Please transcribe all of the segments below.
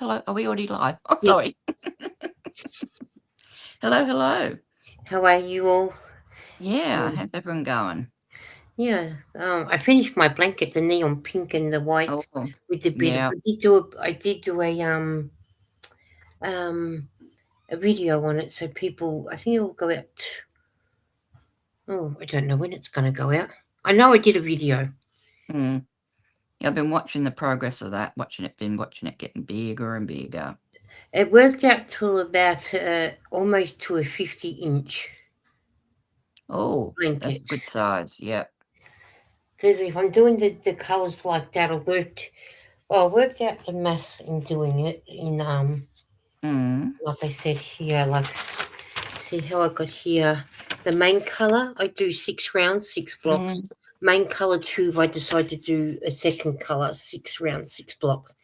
Hello. Are we already live? Oh, Yeah. sorry. Hello, hello. How are you all? Yeah, Um, how's everyone going? yeah, I finished my blanket, the neon pink and the white, Oh, with the bit. yeah. Um, a video on it, so people. I think it will go out. Oh, I don't know when it's going to go out. I know I did a video. Mm. Yeah, I've been watching the progress of that, been watching it getting bigger and bigger. It worked out to about almost to a 50-inch Oh, that's a blanket. good size. Yep. Because if I'm doing the colours like that, I worked out the mass in doing it in Mm. like I said here, like see how I got here. The main color, I do 6 rounds, 6 blocks. Mm. Main color 2, I decide to do a second color, 6 rounds, 6 blocks.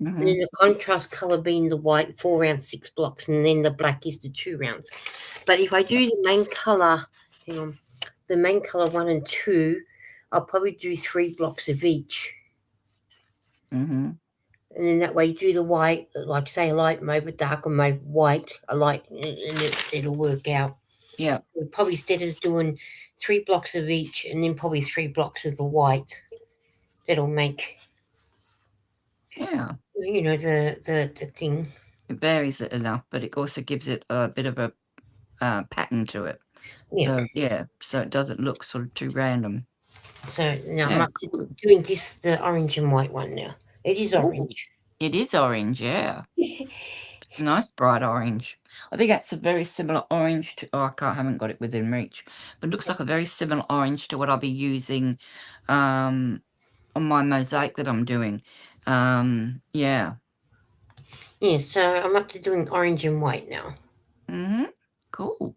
And Mm-hmm. then the contrast color being the white, 4 rounds, 6 blocks, and then the black is the 2 rounds. But if I do the main color, hang on, the main color 1 and 2, I'll probably do 3 blocks of each. Mm-hmm. And then that way you do the white, like say a light mode with darker mode, white, a light, and it'll work out. Yep. Probably instead of doing 3 blocks of each and then probably 3 blocks of the white, that'll make Yeah. the thing. It varies it enough, but it also gives it a bit of a pattern to it. Yeah. So, yeah, so it doesn't look sort of too random. So now I'm Yeah, up to cool. doing this, the orange and white one now. It is Oh, orange. it is orange, yeah. Nice bright orange. I think that's a very similar orange to I haven't got it within reach, but it looks like a very similar orange to what I'll be using um on my mosaic that I'm doing. Yeah. Yeah, so I'm up to doing orange and white now. Mm-hmm. Cool.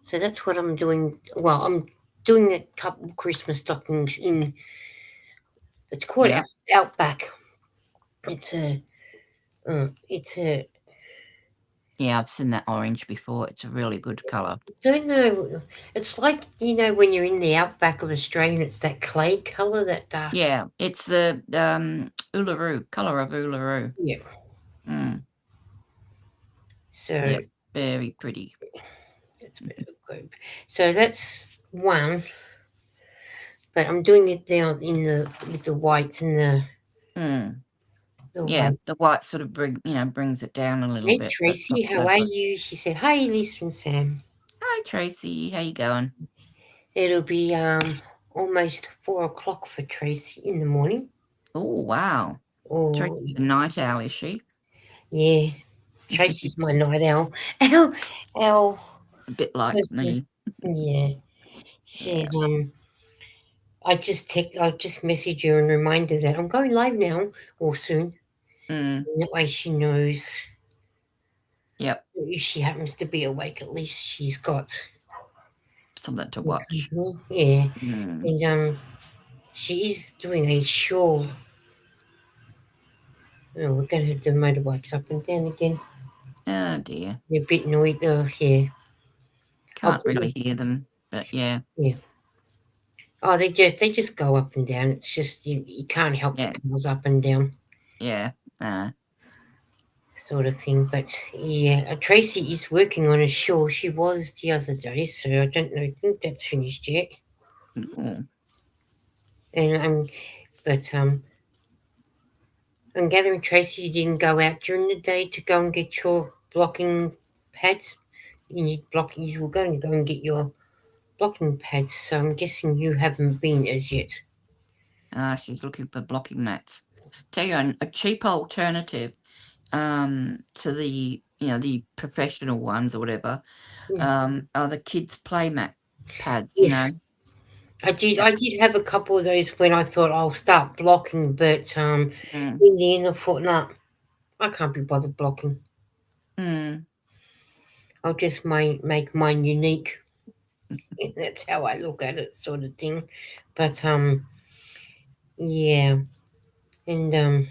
So that's what I'm doing. Well, I'm doing a couple Christmas stockings in. It's called Yeah. Outback. It's it's a Yeah, I've seen that orange before. It's a really good colour. don't know. It's like when you're in the outback of Australia, it's that clay color, that dark. Yeah, it's the Uluru, colour of Uluru. Yeah. Mm. So Yep. Very pretty. that's a bit of a group. So that's one, but I'm doing it down in the with the whites and Mm. the Yeah, whites. the white sort of brings it down a little Hey bit. That's Tracy, not how are lovely. you? She said, "Hi, Lisa and Sam." Hi Tracy, how you going? It'll be almost 4 o'clock for Tracy in the morning. Oh wow. Oh Tracy's a night owl, is she? yeah, Tracy's my night owl. Owl, owl. A bit like Person. me. Yeah, Yeah. she's. I just message her and remind her that I'm going live now or soon. Mm. And that way she knows Yep. if she happens to be awake, at least she's got Something to some watch. company. Yeah, Mm. and she is doing a shawl. Oh, we're gonna have the motorbikes up and down again. Oh dear. They're a bit noisy. Oh, yeah. I'll Can't put it. really hear them, but yeah. Yeah. Oh, they just go up and down. It's just you can't help the Yeah. cars up and down Yeah. sort of thing. But yeah, Tracy is working on a shawl. She was the other day, so I don't know. I think that's finished yet. Mm. And I'm gathering Tracy you didn't go out during the day to go and get your blocking pads. You need blocking. You were going to go and get your blocking pads, so I'm guessing you haven't been as yet. She's looking for blocking mats. Tell you a cheap alternative to the professional ones or whatever, Yeah. are the kids play mat pads, Yes, I did. That I did have a couple of those when I thought I'll start blocking, but mm, in the end I thought, no, I can't be bothered blocking. mm, I'll just make mine unique. That's how I look at it, sort of thing. But yeah, and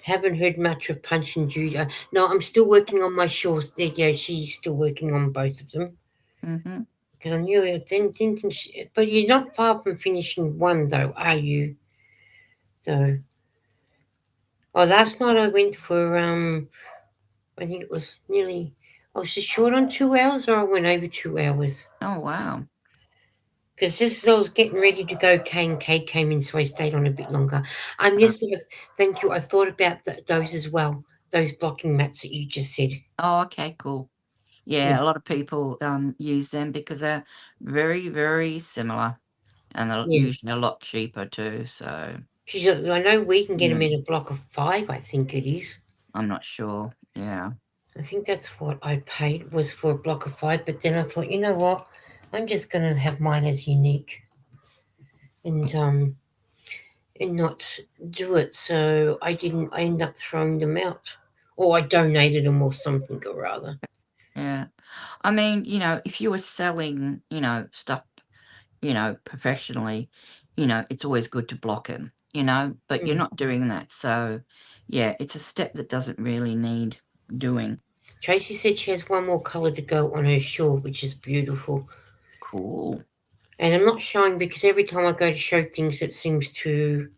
haven't heard much of Punch and Judy. No, I'm still working on my shorts. There you go. She's still working on both of them. mhm. Because I knew it didn't think but you're not far from finishing one, though, are you? So Oh, last night I went for I think it was nearly. I was just short on 2 hours, or I went over 2 hours. Oh, wow. Because just as I was getting ready to go, K and K came in, so I stayed on a bit longer. Uh, Yes, thank you. I thought about those as well. Those blocking mats that you just said. oh, okay, cool. Yeah, Yeah, a lot of people, use them because they're very, very similar, and they're yeah. usually a lot cheaper too, so, I know we can get them in mm, a block of 5. I think it is. I'm not sure. Yeah. I think that's what I paid was for a block of 5. But then I thought, you know what? I'm just gonna have mine as unique, and not do it. So I didn't. I end up throwing them out, or I donated them, or something, or rather. Yeah. I mean, if you were selling, stuff, professionally, it's always good to block it, but you're Mm. not doing that. So, yeah, it's a step that doesn't really need doing. Tracy said she has one more colour to go on her shawl, which is beautiful. Cool. And I'm not showing because every time I go to show things, it seems to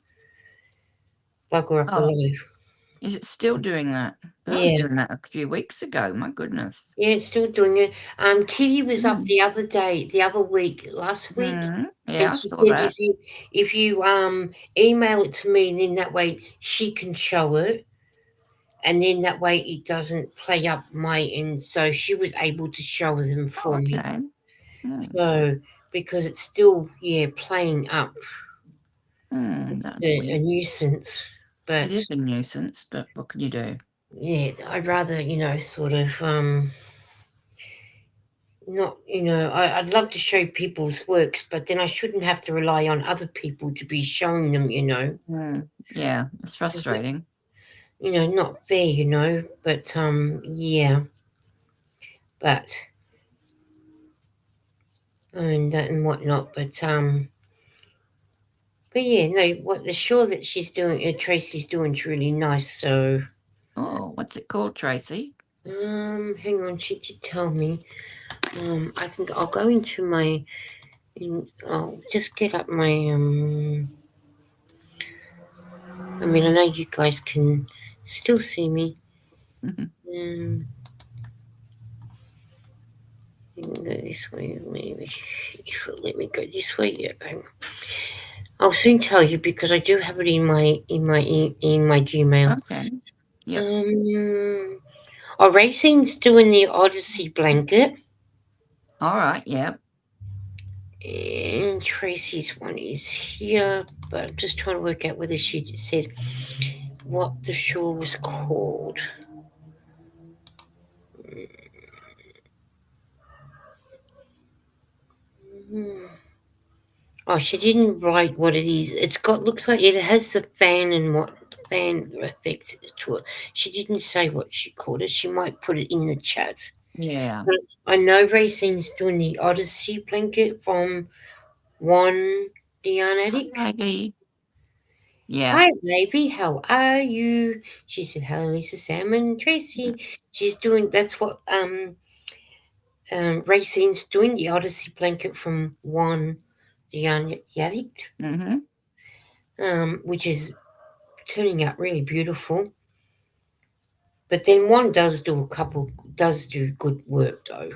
bugger up the Oh, life. is it still doing that? I was Yeah, doing that a few weeks ago. My goodness. yeah, it's still doing it. Kitty was up Mm. the other day, the other week, last week, Mm. and Yeah, I she saw said that. if you email it to me, then that way she can show it, and then that way it doesn't play up my end. So she was able to show them Oh, for me. okay. Mm. So because it's still playing up, That's a weird. nuisance. It But is a nuisance, but what can you do? yeah, I'd rather sort of not I'd love to show people's works, but then I shouldn't have to rely on other people to be showing them. Yeah, it's Is it, frustrating. not fair. But yeah, but and that and whatnot. But yeah, no, what the show that she's doing, Tracy's doing is really nice. So Oh, what's it called, Tracy? hang on, she did tell me. I think I'll go into my. I'll just get up my. I mean, I know you guys can still see me. Um, you can go this way, maybe. If it'll let me go this way, yeah. I'll soon tell you because I do have it in my Gmail. Okay. Yep. Um, Racine's doing the Odyssey blanket, Alright, yep. and Tracy's one is here. But I'm just trying to work out whether she said what the shawl was called. Hmm. Oh, she didn't write what it is. It's got looks like it has the fan and what fan effects to it. She didn't say what she called it. She might put it in the chat. Yeah. But I know Racine's doing the Odyssey blanket from One Dianatic. Maybe. Yeah. Hi, baby. How are you? She said, "Hello, Lisa, Sam, and Tracy." She's doing. That's what Racine's doing the Odyssey blanket from One Dianatic, Mhm. which is turning out really beautiful. But then one does do good work though,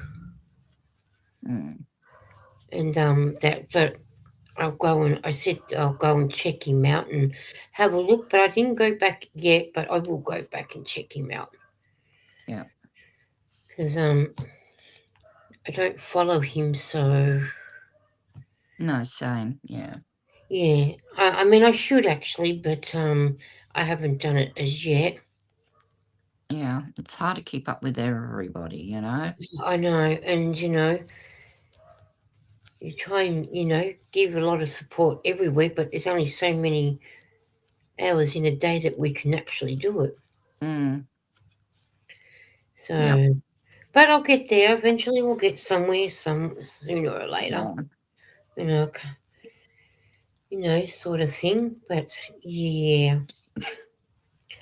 Mm. and but I said I'll go and check him out and have a look, but I didn't go back yet. But I will go back and check him out Yeah. because I don't follow him, so No, same. Yeah. yeah. I mean I should actually, but I haven't done it as yet. Yeah. It's hard to keep up with everybody. I know, and you try and give a lot of support everywhere, but there's only so many hours in a day that we can actually do it. Mm. Yep. So, but I'll get there. Eventually, we'll get somewhere, some sooner or later. Yeah. You know, sort of thing. But yeah,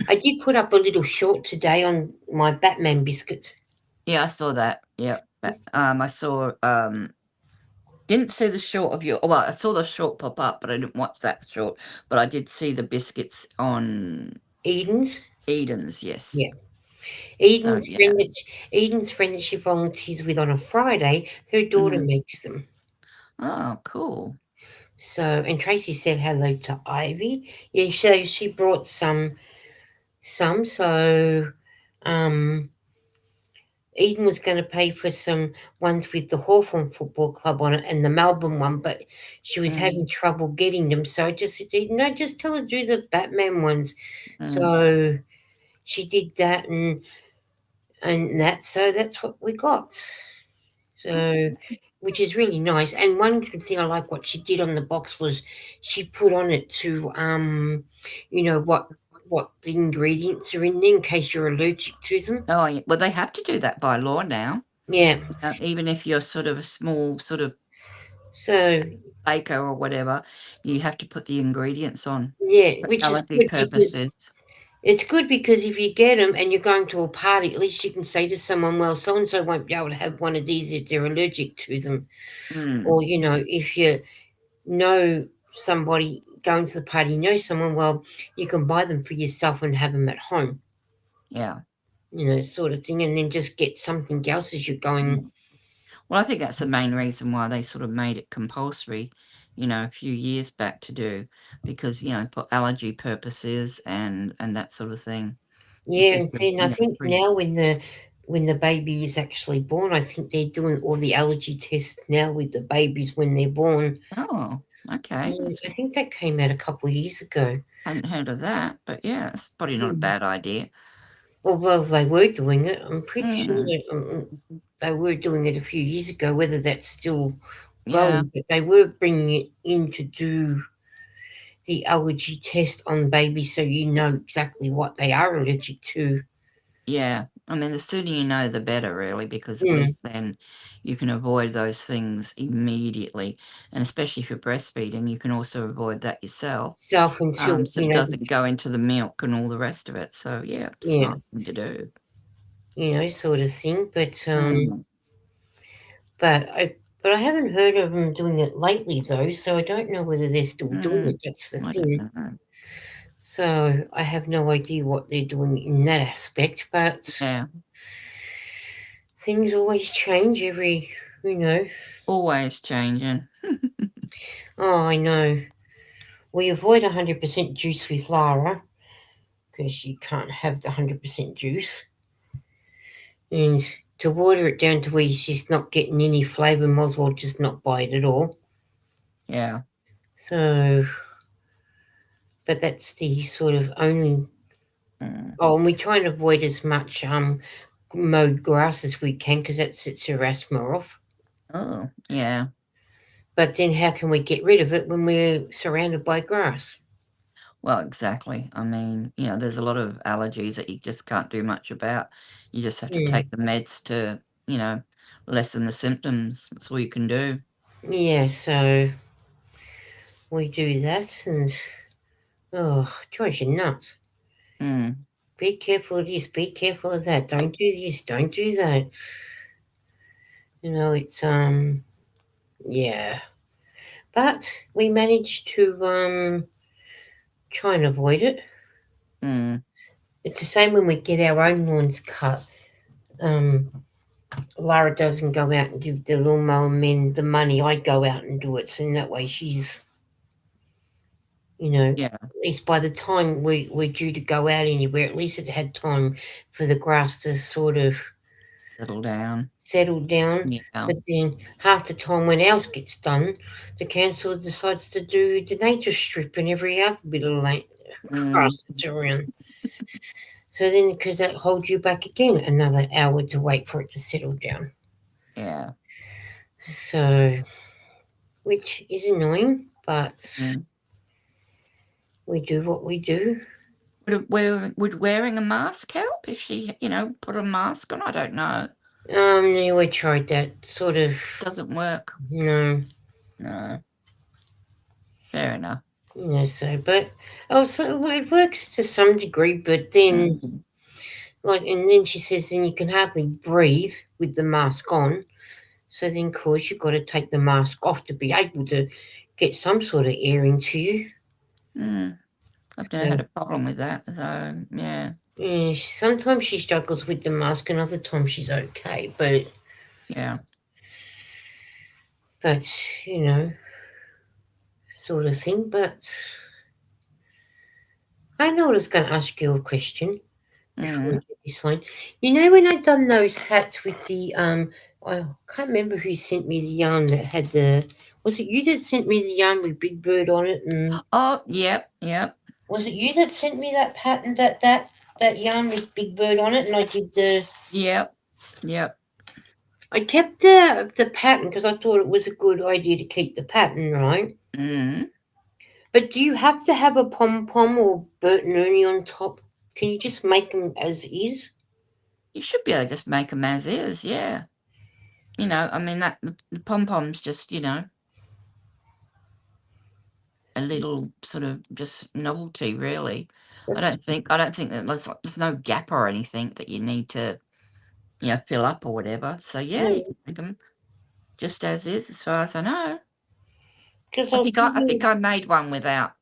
I did put up a little short today on my Batman biscuits. Yeah, I saw that. Yep. But, I saw, didn't see the short of your well, I saw the short pop up, but I didn't watch that short, but I did see the biscuits on Eden's. Eden's, yes. Yeah. So, Eden's yeah. friend that Eden's friend that she volunteers with on a Friday, her daughter Mhm. makes them. Oh, cool. So, and Tracy said hello to Ivy. Yeah, so she brought some. So, um, Eden was going to pay for some ones with the Hawthorn Football Club on it and the Melbourne one, but she was Mm, having trouble getting them. So I just said, no, just tell her to do the Batman ones. mm. So she did that and that. So that's what we got. So, which is really nice. And one good thing I like what she did on the box was she put on it to you know what the ingredients are in there in case you're allergic to them. Oh, yeah. Well, they have to do that by law now. Yeah. Even if you're sort of a small sort of So baker or whatever, you have to put the ingredients on yeah, for which is allergy good because purposes. it's good because if you get them and you're going to a party, at least you can say to someone, well, so and so won't be able to have one of these if they're allergic to them. Mm, Or, you know, if you know somebody going to the party, know someone, well, you can buy them for yourself and have them at home, yeah. you know, sort of thing. And then just get something else as you're going. Mm. Well, I think that's the main reason why they sort of made it compulsory, a few years back to do, because, for allergy purposes and that sort of thing. It's Yeah, and just see, and I think free. now when the baby is actually born, I think they're doing all the allergy tests now with the babies when they're born. Oh, okay. I think that came out a couple of years ago. Hadn't heard of that, but yeah, it's probably not a Mm. bad idea. Well, they were doing it. I'm pretty sure Mm, that they were doing it a few years ago. Whether that's still yeah, going, but they were bringing it in to do the allergy test on babies, so you know exactly what they are allergic to. yeah. I mean, the sooner you know, the better, really, because at Mm. least then you can avoid those things immediately. And especially if you're breastfeeding, you can also avoid that yourself. Self until So it doesn't go into the milk and all the rest of it. So yeah, yeah, smart thing to do. sort of thing. Mm, But I haven't heard of them doing it lately though, so I don't know whether they're still doing mm, it. That's the I don't thing. know. So I have no idea what they're doing in that aspect, but Yeah, things always change every, you know. always changing. Oh, I know. We avoid 100% juice with Lara because you can't have the 100% juice. And to water it down to where she's not getting any flavour, might as well just not buy it at all. Yeah. So, but that's the sort of only. Mm. Oh, and we try and avoid as much mowed grass as we can because that sets her asthma off. Oh, yeah. But then how can we get rid of it when we're surrounded by grass? Well, exactly. I mean, there's a lot of allergies that you just can't do much about. You just have to Mm. take the meds to, lessen the symptoms. That's all you can do. Yeah, so we do that and oh, drives you nuts. Mm. Be careful of this, be careful of that. Don't do this, don't do that. It's yeah. But we managed to try and avoid it. Mm. It's the same when we get our own lawns cut. Um Lara doesn't go out and give the lawnmower men the money. I go out and do it. So in that way she's Yeah. at least by the time we're due to go out anywhere, at least it had time for the grass to sort of Settle down. settle down. Yeah. But then half the time when ours gets done, the council decides to do the nature strip and every other bit of Mm. grass that's around. So then, because that holds you back again another hour to wait for it to settle down. Yeah. So, which is annoying, but Mm. we do what we do. Would wearing a mask help if she, put a mask on? I don't know. No, we tried that sort of. Doesn't work. No, No. Fair enough. so but also it works to some degree, but then Mm. and then she says then you can hardly breathe with the mask on. So then, of course, you've got to take the mask off to be able to get some sort of air into you. Mm. I've never had So, a problem with that, so, yeah, yeah, sometimes she struggles with the mask, and other times she's okay. yeah. But you know, sort of thing. But I know I was going to ask you a question before we Mm. get this line. You know, when I done those hats with the I can't remember who sent me the yarn that had the. Was it you that sent me the yarn with Big Bird on it? And Oh, yep, yep, was it you that sent me that pattern that yarn with Big Bird on it? And I did the. yep, yep. I kept the pattern because I thought it was a good idea to keep the pattern, right? Mm. But do you have to have a pom pom or Bert and Ernie on top? Can you just make them as is? You should be able to just make them as is, yeah. I mean, that the pom-pom's just, a little sort of just novelty, really. I That's don't think I don't think that there's no gap or anything that you need to, fill up or whatever. So, yeah, you no, can make them just as is, as far as I know. because I I was think I think thinking I made one without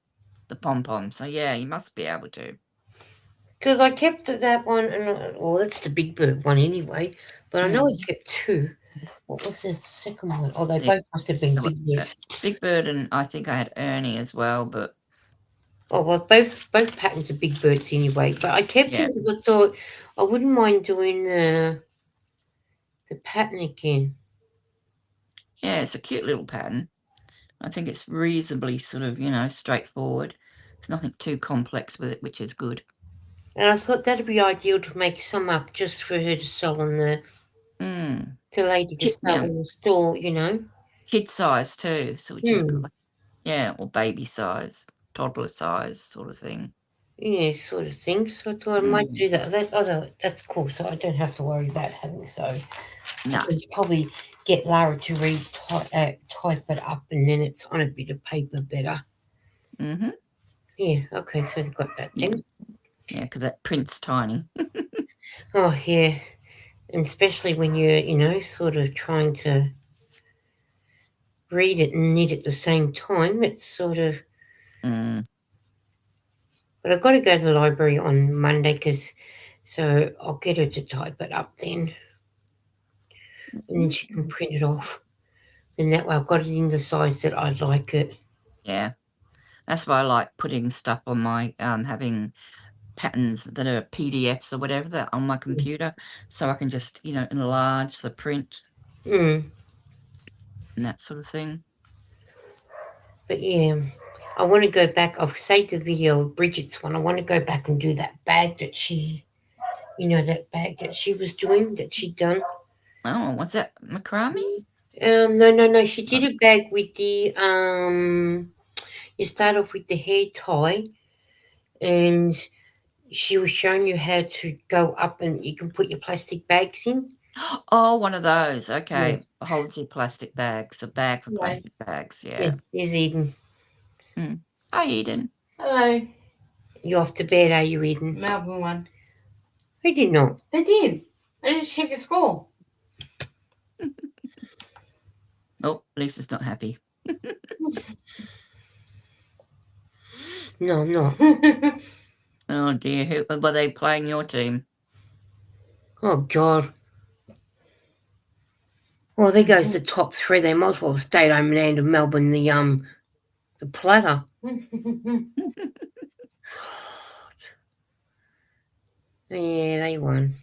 the pom-pom, so, yeah, you must be able to. because I kept that one and well, that's the Big Bird one anyway. But I know I Mm. kept two. What was the second one? Oh, they Yeah, both must have been so, Big Bird. Big Bird and I think I had Ernie as well, but Oh well, both patterns are Big Birds anyway. But I kept them yeah. because I thought I wouldn't mind doing the pattern again. Yeah, it's a cute little pattern. I think it's reasonably sort of, straightforward. There's nothing too complex with it, which is good. And I thought that'd be ideal to make some up just for her to sell on the Mm. to lady to sell Yeah, in the store, you know. kid size too, so which is Hmm. good. Yeah, or baby size, toddler size sort of thing. Yeah, sort of thing. So I thought I might Mm. do that. That's cool. So I don't have to worry about having. So I No. can probably get Lara to type it up, and then it's on a bit of paper better. Mhm. Yeah. Okay. So I've got that Yeah. then. Yeah, because that print's tiny. Oh yeah, and especially when you're sort of trying to read it and knit at the same time, it's sort of. Mm. But I've got to go to the library on Monday because so I'll get her to type it up then, and then she can Mhm. print it off. Then that way I've got it in the size that I like it. Yeah, that's why I like putting stuff on my having patterns that are PDFs or whatever that on my computer, so I can just, enlarge the print Mm. and that sort of thing. But yeah, I want to go back. I've saved the video of Bridget's one. I want to go back and do that bag that that bag that she was doing, that she'd done. Oh, what's that? Macrame? No, no, no. She Oh, did a bag with the You start off with the hair tie, and she was showing you how to go up, and you can put your plastic bags in. oh, one of those. Yeah, Okay. Holds your plastic bags, a bag for Right. plastic bags. yeah. Yeah. There's Eden. Mm. Hi, Eden. Hello. You off to bed, are you, Eden? Melbourne one. I did not. They did. I just checked the score. Oh, Lisa's not happy. No, I'm not. Oh dear. Who were they playing your team? Oh God. Well, there goes the top three. They might as well have stayed home and handed Melbourne the platter. Yeah, they won.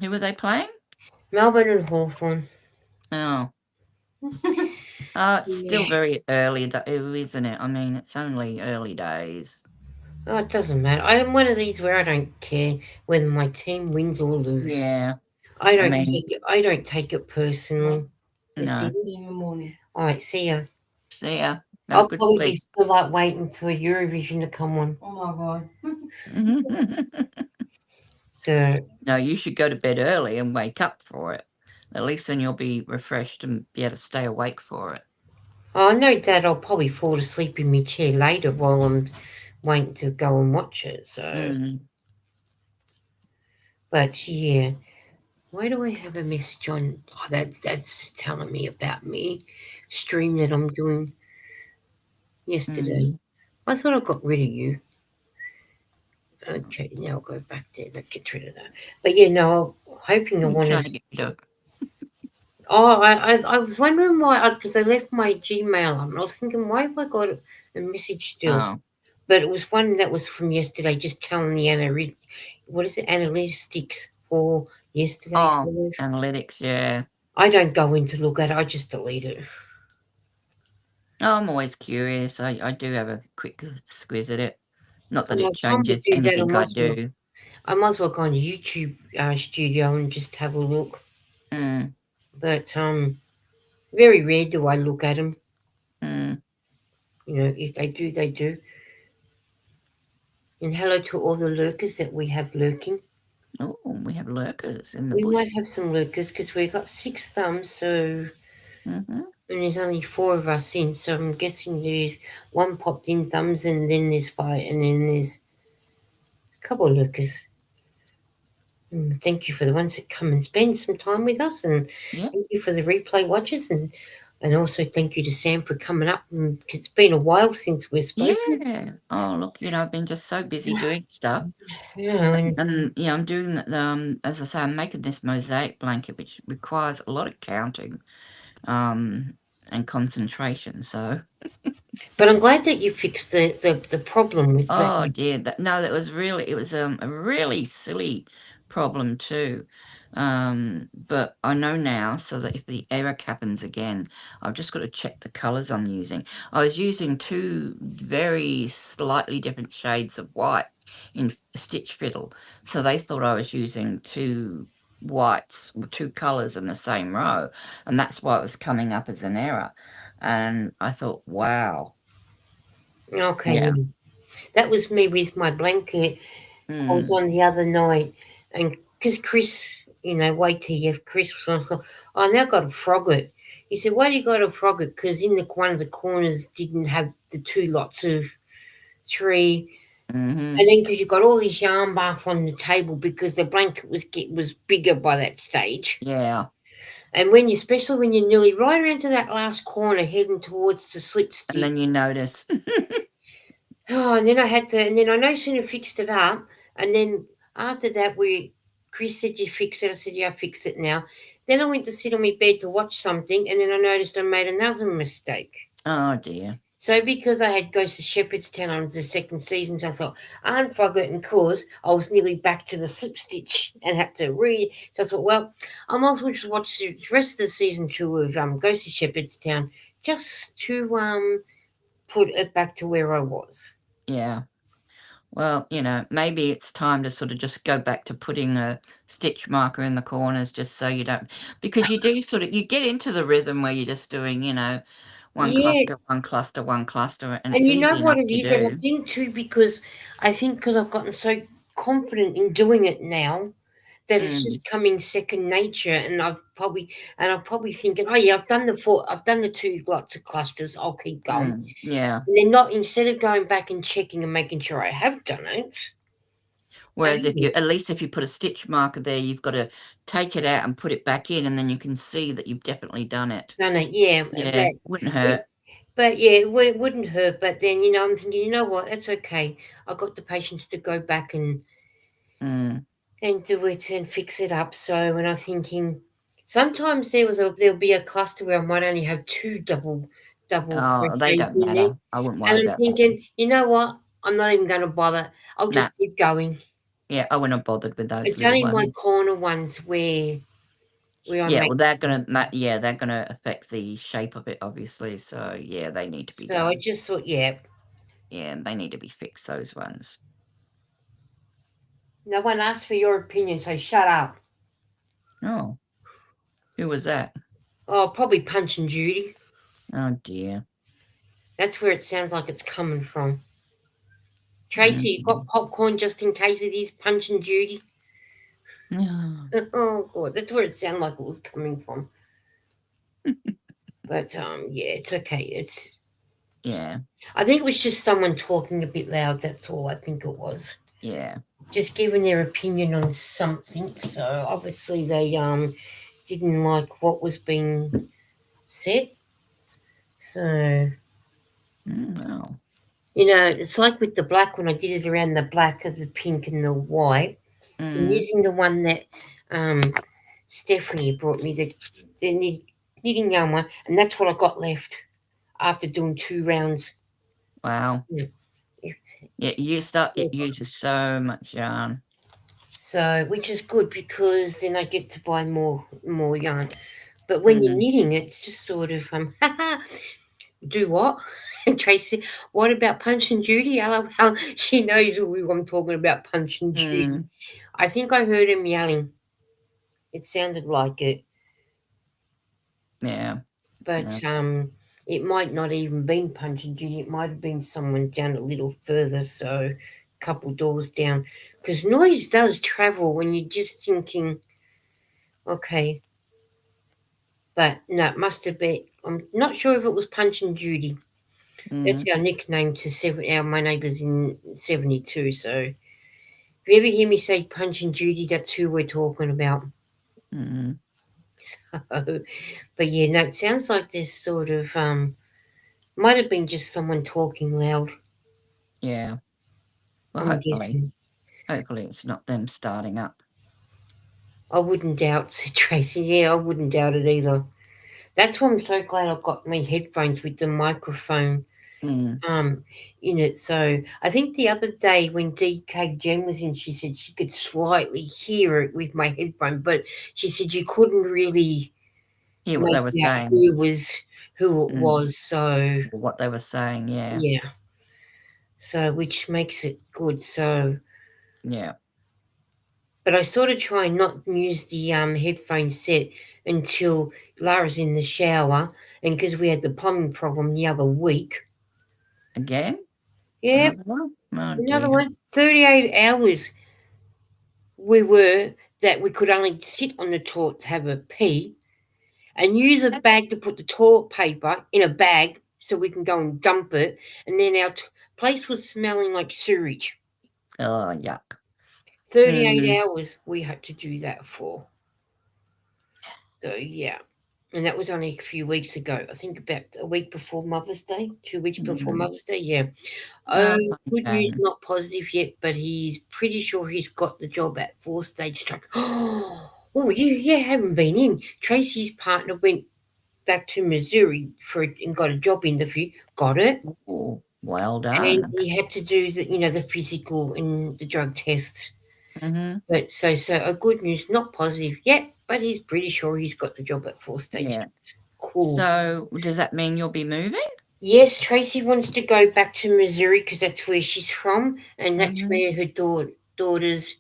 Who were they playing? Melbourne and Hawthorn. Oh. It's still Yeah. very early, though, isn't it? I mean, it's only early days. Oh, it doesn't matter. I'm one of these where I don't care whether my team wins or lose. Yeah. I I don't mean, take it. I don't take it personally. It's no. easy in the morning. All right, see ya. See ya. Have a I'll good probably be sleep. still up waiting for Eurovision to come on. Oh my god. So No, you should go to bed early and wake up for it. At least then you'll be refreshed and be able to stay awake for it. I know that I'll probably fall asleep in my chair later while I'm waiting to go and watch it. So, Mm. but yeah, why do I have a message on? Oh, that's telling me about me stream that I'm doing yesterday. Mm. I thought I got rid of you. Okay, now I'll go back there. That gets rid of that. But yeah, no, I'm hoping I I'm want to. trying to get rid of. Oh, I was wondering why, because I left my Gmail on. I was thinking, why have I got a message still? Oh, But it was one that was from yesterday, just telling the what is it, analytics for yesterday. oh, So analytics. Yeah. I don't go in to look at it. I just delete it. Oh, I'm always curious. I do have a quick squiz at it. Not that And by it the time I changes do that, anything I do. I might as well go on YouTube studio and just have a look. Mm, But very rare do I look at them. mm. You know, if they do, they do. And hello to all the lurkers that we have lurking. Oh, we have lurkers in the We bush. might have some lurkers because we've got 6 thumbs, so Mm-hmm. and there's only 4 of us in, so I'm guessing there's one popped in thumbs, and then there's 5, and then there's a couple of lurkers. Thank you for the ones that come and spend some time with us, and Yeah. thank you for the replay watchers, and also thank you to Sam for coming up. Because it's been a while since we've spoken. Yeah. Oh, look, I've been just so busy doing stuff. Yeah, and And, I'm doing the, as I say, I'm making this mosaic blanket, which requires a lot of counting, and concentration. So, but I'm glad that you fixed the problem with that. oh dear, that was really, it was a really silly problem too. But I know now, so that if the error happens again, I've just got to check the colors I'm using. I was using two very slightly different shades of white in Stitch Fiddle, so they thought I was using two whites, two colors in the same row, and that's why it was coming up as an error. And I thought, wow, Okay, yeah. yeah. That was me with my blanket. I was Mm. on the other night, and because Chris, wait till you have Chris was on. I now got to frog it. He said, "Why do you got to frog it? Because in the one of the corners didn't have the 2 lots of 3, Mhm. and then because you got all this yarn bath on the table because the blanket was bigger by that stage, Yeah, and when you, especially when you're nearly right around to that last corner heading towards the slip and stitch." then you notice. Oh, and then I had to, and then I no sooner fixed it up, and then after that, Chris said, "You fix it." I said, "Yeah, I fixed it now." Then I went to sit on my bed to watch something, and then I noticed I made another mistake. Oh, dear. So because I had Ghost of Shepherdstown on the second season, so I thought, I ain't forgotten cause I was nearly back to the slip stitch and had to read. So I thought, well, I might as well just watch the rest of the season 2 of Ghost of Shepherdstown just to put it back to where I was. Yeah. Well, maybe it's time to sort of just go back to putting a stitch marker in the corners just so you don't, because you do sort of, you get into the rhythm where you're just doing, one Yeah, cluster, one cluster, one cluster, and and it's you know easy what enough it to is, and do. I think because I've gotten so confident in doing it now that it's Mm, just coming second nature, and I'm probably thinking, oh yeah, I've done the 2 lots of clusters, I'll keep going, yeah. and then not instead of going back and checking and making sure I have done it, I Whereas haven't at least if you put a stitch marker there, you've got to take it out and put it back in, and then you can see that you've definitely done it. done it. Yeah, Yeah, wouldn't but hurt. but yeah, it wouldn't hurt. But then I'm thinking, you know what, that's okay. I've got the patience to go back Mm. and do it and fix it up. So, and I'm thinking, sometimes there'll be a cluster where I might only have 2 double Oh, they crochets don't in there, matter. I wouldn't and worry I'm about that thinking, one. you know what? I'm not even going to bother. I'll Nah. just keep going. Yeah, I wouldn't have bothered with those It's little only my ones. corner ones where I Yeah, make. well, they're gonna affect the shape of it, obviously. So yeah, they need to be So I done. just thought, yeah, Yeah, they need to be fixed. Those ones. no one asked for your opinion, so shut up. Oh, who was that? Oh, probably Punch and Judy. Oh dear. That's where it sounds like it's coming from. Tracy, you got Mhm. popcorn just in case it is Punch and Judy? Oh, Oh god, that's where it sounded like it was coming from. But yeah, it's okay. yeah, I think it was just someone talking a bit loud. That's all I think it was. yeah. Just giving their opinion on something. So obviously they didn't like what was being said. So Well, It's like with the black when I did it around the black of the pink and the white. So I'm Mm, using the one that um, Stephanie brought me, the knitting yarn one, and that's what I got left after doing 2 rounds. wow. Mm, it's- Yeah, it uses so much yarn. So, which is good because then I get to buy more yarn. But when you're Mm, knitting it, it's just sort of do what? And Tracy, what about Punch and Judy? I love how she knows who I'm talking about, Punch and Judy. mm, I think I heard him yelling. It sounded like it, yeah. but No. it might not even been Punch and Judy. It might have been someone down a little further, so a couple doors down. Because noise does travel when you're just thinking, okay, but no, it must have been. I'm not sure if it was Punch and Judy. That's Mm, our nickname to my neighbours in 72. So if you ever hear me say Punch and Judy, that's who we're talking about. mm, So, but yeah, no, it sounds like this sort of might have been just someone talking loud. yeah. Well, I'm hopefully. guessing. Hopefully it's not them starting up. I wouldn't doubt, said Tracy. Yeah, I wouldn't doubt it either. That's why I'm so glad I got my headphones with the microphone Mm, um in it. So I think the other day when DK Jen was in, she said she could slightly hear it with my headphone, but she said you couldn't really hear what make they were out saying. who it Mm, was. So or what they were saying, yeah. yeah, so which makes it good. So Yeah. but I sort of try and not use the headphone set until Lara's in the shower, and because we had the plumbing problem the other week. Again? Yeah, Another one? Oh another dear. one. 38 hours we were that we could only sit on the toilet to have a pee and use a bag to put the toilet paper in a bag so we can go and dump it. And then our place was smelling like sewage. Oh, yuck. 38 Mm, hours we had to do that for. So, yeah. And that was only a few weeks ago. I think about a week before Mother's Day, 2 weeks before mm. Mother's Day. Yeah. Oh, Oh, good news, shame. not positive yet, but he's pretty sure he's got the job at 4-stage stroke. Oh, you haven't been in. Tracy's partner went back to Missouri and got a job interview. Got it, Oh, well and done. he had to do the physical and the drug tests. Mm-hmm. But so a good news, not positive yet, but he's pretty sure he's got the job at 4-stage. Yeah. Cool. So, does that mean you'll be moving? Yes, Tracy wants to go back to Missouri because that's where she's from, and that's Mm-hmm. where her daughters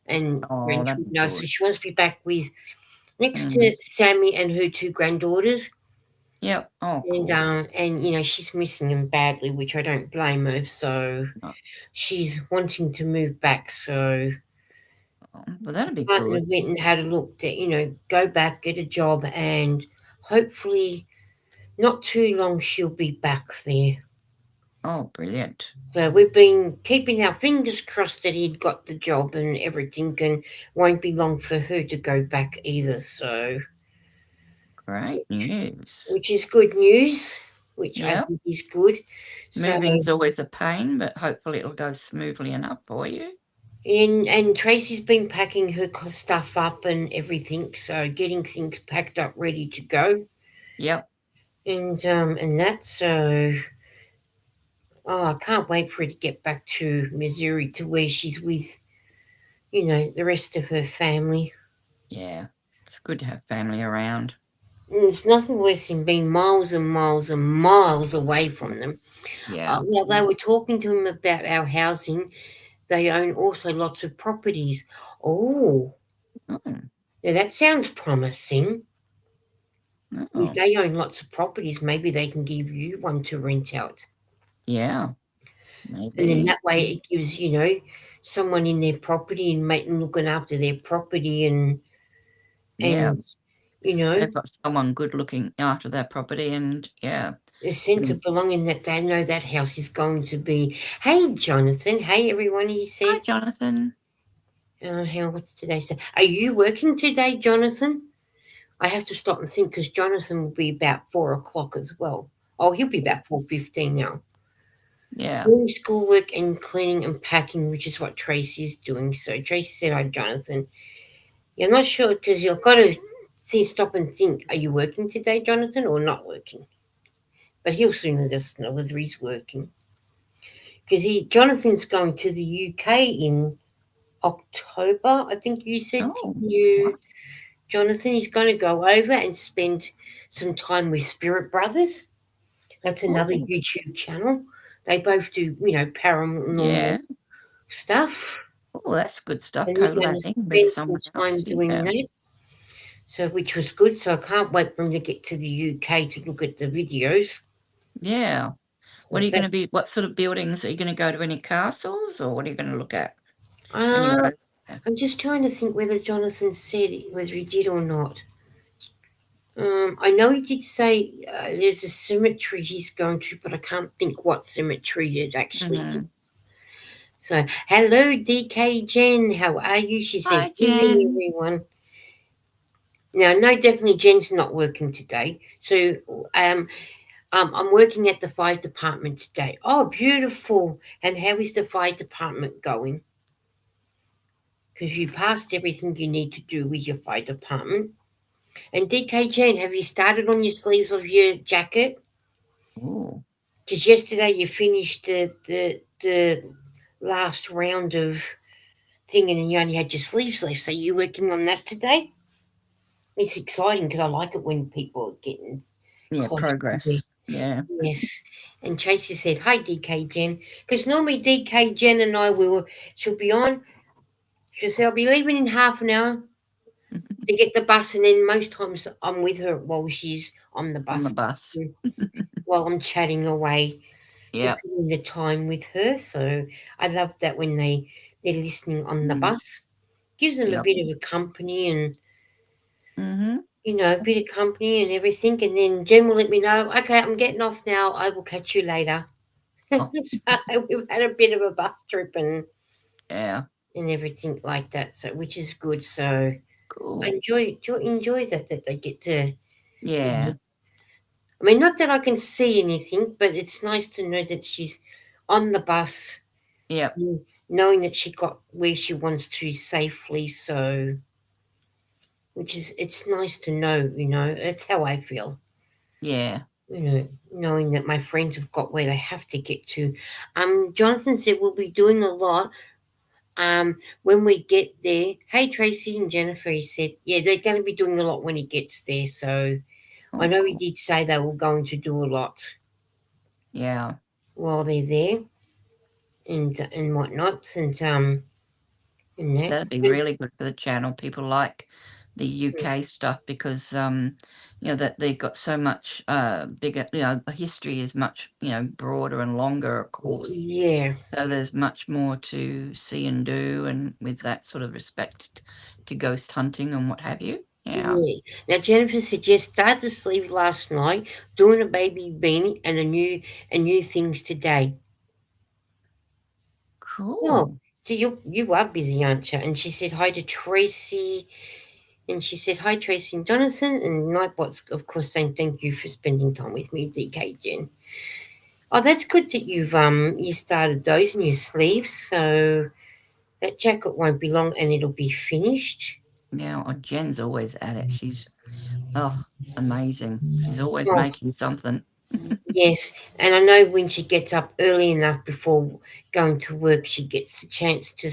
and Oh, that'd be grandchildren are. So good. she wants to be back with next to Mm. Sammy and her two granddaughters. Yep. Oh, And cool. she's missing him badly, which I don't blame her. So Oh, she's wanting to move back. So well, that'd be partner good. went and had a look to go back, get a job, and hopefully not too long she'll be back there. Oh, brilliant. So we've been keeping our fingers crossed that he'd got the job and everything, and won't be long for her to go back either. So Great news. which is good news, which I Yep. think is good. So Moving's always a pain, but hopefully it'll go smoothly enough for you. and Tracy's been packing her stuff up and everything, so getting things packed up, ready to go, Yep. and that. So I can't wait for her to get back to Missouri to where she's with the rest of her family. Yeah. It's good to have family around. And there's nothing worse than being miles and miles and miles away from them. Yeah. Well, they were talking to him about our housing. They own also lots of properties. Oh, Oh, now that sounds promising. If oh. they own lots of properties, maybe they can give you one to rent out. Yeah. And then Maybe. that way it gives, someone in their property and looking after their property Yeah. and you know, They've got someone good looking after their property and yeah. a sense Mm. of belonging that they know that house is going to be. Hey, Jonathan. Hey, everyone, he said. Hi, Jonathan. What's today? So, are you working today, Jonathan? I have to stop and think because Jonathan will be about 4 o'clock as well. Oh, he'll be about 4:15 now. Yeah. doing schoolwork and cleaning and packing, which is what Tracy's doing. So Tracy said, "Hi, Jonathan. Yeah, I'm not sure because you've got to stop and think. Are you working today, Jonathan, or not working?" But he'll soon let us know whether he's working because Jonathan's going to the UK in October. I think you said Oh, you, Jonathan, is going to go over and spend some time with Spirit Brothers. That's another oh, YouTube channel. They both do, paranormal yeah. stuff, Oh, that's good stuff. and they're going to Collaborating with spend some someone time else. doing Yeah. that. So, which was good. So I can't wait for them to get to the UK to look at the videos. Yeah. So What are you going to that's be? What sort of buildings are you going to go to? Any castles, or what are you going to look at when you're uh, over there? I'm just trying to think whether Jonathan said whether he did or not. I know he did say there's a cemetery he's going to, but I can't think what cemetery it actually is. Mm-hmm. So, hello, DK Jen. How are you? She says, Hi, evening, Jen. everyone. Now, no, definitely Jen's not working today. So, um, I'm working at the fire department today. Oh, beautiful. And how is the fire department going? Because you passed everything you need to do with your fire department. And DK Jen, have you started on your sleeves of your jacket? Oh, Because yesterday you finished the last round of thing and you only had your sleeves left. So you working on that today? It's exciting because I like it when people are getting yeah. close to the Progress. Yeah. yes. And Tracy said, "Hi, DK Jen," because normally DK Jen and I will she'll be on. She'll say, "I'll be leaving in half an hour to get the bus," and then most times I'm with her while she's on the On the bus, bus. while I'm chatting away to Yeah. fill in the time with her. So I love that when they're listening on the Mm. bus. Gives them a Yep. bit of a company and Mm-hmm. a bit of company and everything. And then Jen will let me know, okay, I'm getting off now. I will catch you later. Oh, So we've had a bit of a bus trip yeah. and everything like that. So which is good. So I Cool. enjoy that they get to. You know, Yeah. I mean, not that I can see anything, but it's nice to know that she's on the bus, Yep. mm, knowing that she got where she wants to safely. So which is it's nice to know. That's how I feel. Yeah. you know, Knowing that my friends have got where they have to get to. Jonathan said we'll be doing a lot when we get there. Hey, Tracy and Jennifer, he said, yeah, they're going to be doing a lot when he gets there. So I Oh, know he cool. did say they were going to do a lot Yeah. while they're there and whatnot and that. That'd be And really good for the channel. People like the UK stuff because that they've got so much bigger, the history is much, broader and longer, of course. yeah, So there's much more to see and do, and with that sort of respect to ghost hunting and what have you. Yeah. yeah. Now Jennifer said yes, started to sleep last night, doing a baby beanie and a new things today. Oh, Cool. so you are busy, aren't you? And she said hi to Tracy, and she said hi Tracy and Jonathan, and Nightbot's of course saying thank you for spending time with me, DK Jen. Oh, that's good that you started those new sleeves, so that jacket won't be long and it'll be finished. Yeah. Oh, Jen's always at it. She's, oh, amazing. She's always Oh, making something. yes, and I know when she gets up early enough before going to work, she gets a chance to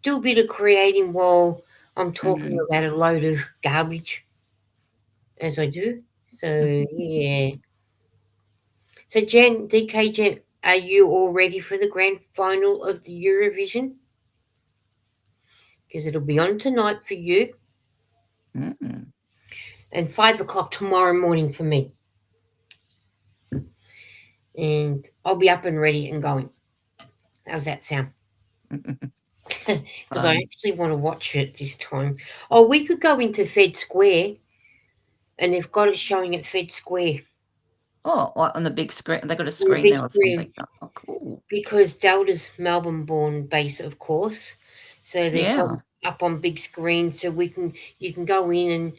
do a bit of creating while I'm talking Mm. about a load of garbage. As I do. So yeah. So Jen, DK Jen, are you all ready for the grand final of the Eurovision? Because it'll be on tonight for you Mm. and 5 o'clock tomorrow morning for me. And I'll be up and ready and going. How's that sound? Because I Fun. actually want to watch it this time. Oh, we could go into Fed Square and they've got it showing at Fed Square Oh, what, on the big screen? They got a on the screen big there or screen something. Oh, cool. because Delta's Melbourne-born base, of course. So they've got Yeah. it up on big screen, so you can go in and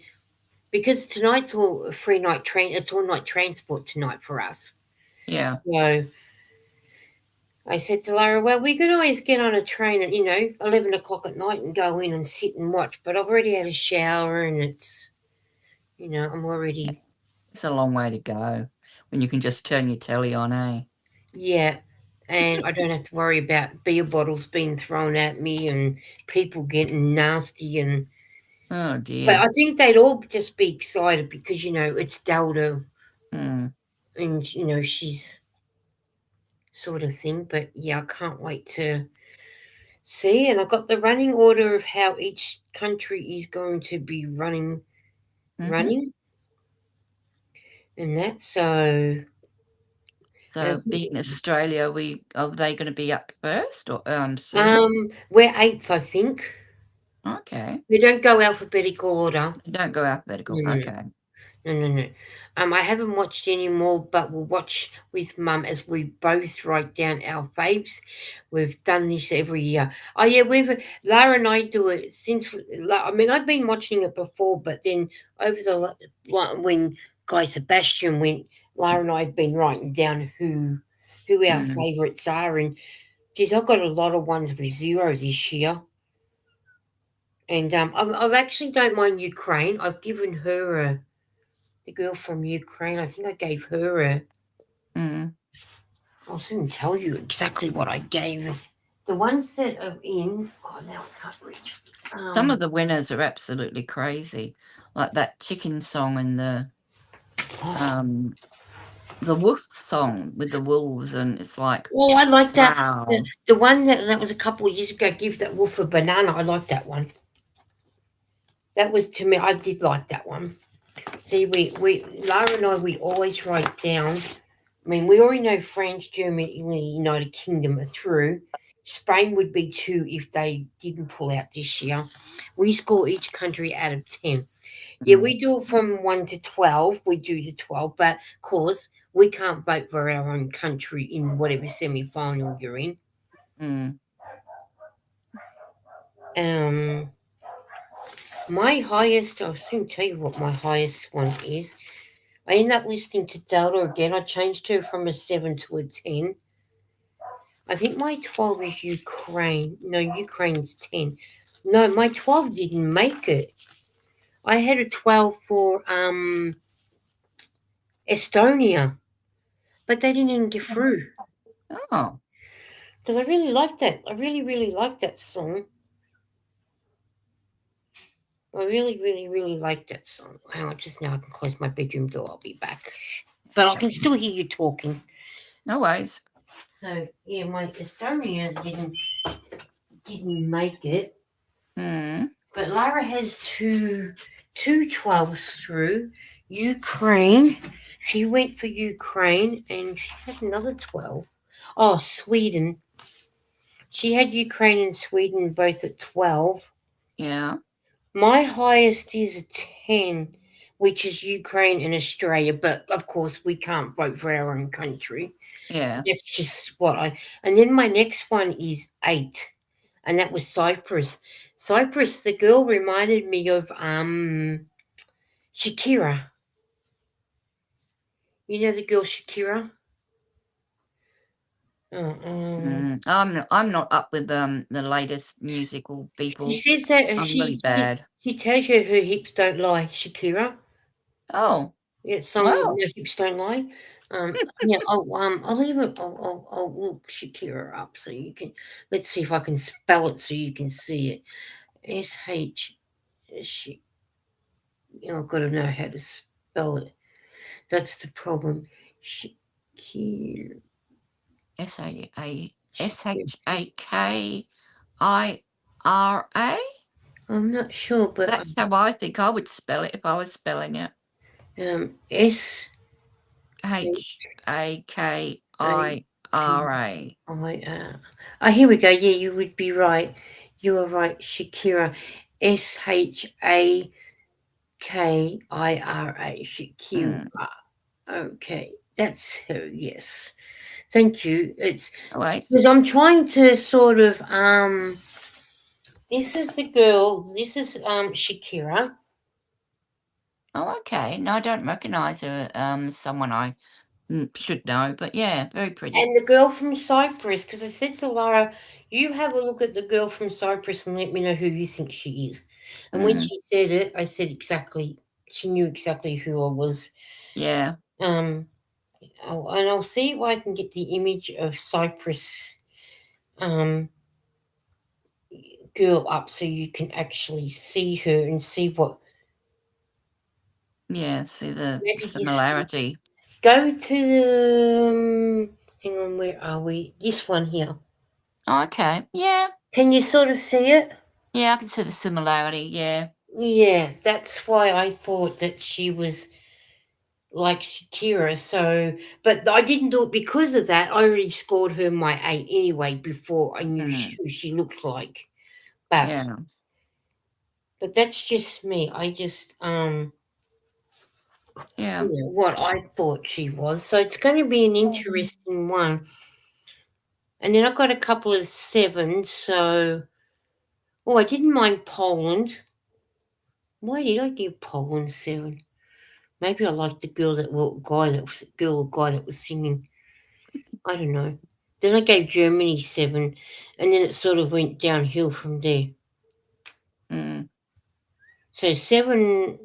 because tonight's all a free night train. It's all night transport tonight for us. Yeah. So I said to Lara, well, we could always get on a train at, 11 o'clock at night and go in and sit and watch, but I've already had a shower and I'm already, It's a long way to go when you can just turn your telly on, eh? yeah. And I don't have to worry about beer bottles being thrown at me and people getting nasty. Oh, But dear. I think they'd all just be excited because, it's Delta Mm. and, she's sort of thing. But yeah, I can't wait to see. And I got the running order of how each country is going to be running Mhm. running and that. So So being Australia, are they gonna be up first or, soon? we're eighth, I think. Okay. We don't go alphabetical order. Don't go alphabetical. No, no, Okay. no, no, no. I haven't watched any more, but we'll watch with Mum as we both write down our faves. We've done this every year. Oh yeah, Lara and I do it since. I mean, I've been watching it before, but then over when Guy Sebastian went, Lara and I had been writing down who our Mm, favourites are, and geez, I've got a lot of ones with zero this year. And I've actually don't mind Ukraine. I've given her the girl from Ukraine. I think I gave her a. mm. I'll soon tell you exactly what I gave her. The ones that are in. Oh, now I can't reach. Some of the winners are absolutely crazy, like that chicken song and Oh, um, the wolf song with the wolves, and it's like, oh, I like that. The, wow. the one that was a couple of years ago. Give that wolf a banana. I like that one. That was to me. I did like that one. See, we Lara and I we always write down. I mean, we already know France, Germany, United Kingdom are through. Spain would be two if they didn't pull out this year. We score each country out of 10. Yeah, Mm, we do it from 1 to 12. We do the 12, but of course, we can't vote for our own country in whatever semi final you're in. mm. Um, my highest, I'll soon tell you what my highest one is. I end up listening to Delta again. I changed her from a 7 to a 10. I think my 12 is Ukraine. No, Ukraine's 10. No, my 12 didn't make it. I had a 12 for Estonia, but they didn't even get through Oh, because I really liked that. I really, really liked that song. I really, really, really liked that song. Hang on, just now I can close my bedroom door. I'll be back. But I can still hear you talking. no worries. So yeah, my Estonia didn't make it. Mm, But Lara has two 12s through. Ukraine. She went for Ukraine and she had another 12. Oh, Sweden. She had Ukraine and Sweden both at 12. yeah, My highest is a 10, which is Ukraine and Australia. But of course, we can't vote for our own country. yeah. That's just what I. And then my next one is 8, and that was Cyprus. Cyprus, the girl reminded me of Shakira. You know the girl Shakira? Oh, I'm not up with the latest musical she people. says that I'm really she bad. she tells you her hips don't lie. Shakira, Oh, yeah, song well, "My Hips Don't Lie." Yeah. I'll even I'll look Shakira up so you can. Let's see if I can spell it so you can see it. S-H. She. I've got to know how to spell it. That's the problem. Shakira. Shakira. I'm not sure, but That's how I think I would spell it if I was spelling it. S A Shakira. Here we go. Yeah, you would be right. You are right, Shakira. Shakira. Shakira. Mm, Okay, that's her. Yes, thank you. It's always. because I'm trying to sort of. This is the girl. This is Shakira. Oh, okay. No, I don't recognise her. Someone I Should know, but yeah, very pretty. And the girl from Cyprus, because I said to Lara, you have a look at the girl from Cyprus and let me know who you think she is. And when Mm, she said it, I said exactly, she knew exactly who I was. yeah, Um, and I'll see if I can get the image of Cyprus um, girl up so you can actually see her and see what. yeah. See the Maybe this similarity. go to the. Hang on, where are we? This one here. Okay, yeah, Can you sort of see it? yeah. I can see the similarity. Yeah. Yeah, that's why I thought that she was like Shakira. So, but I didn't do it because of that. I already scored her my 8 anyway before I knew Mm, who she looked like. But yeah, but that's just me. I just yeah. what I thought she was. So it's going to be an Mhm. interesting one. And then I got a couple of sevens. So I didn't mind Poland. Why did I give Poland 7? Maybe I liked the guy that was singing. I don't know. Then I gave Germany 7, and then it sort of went downhill from there. Mm, So 7,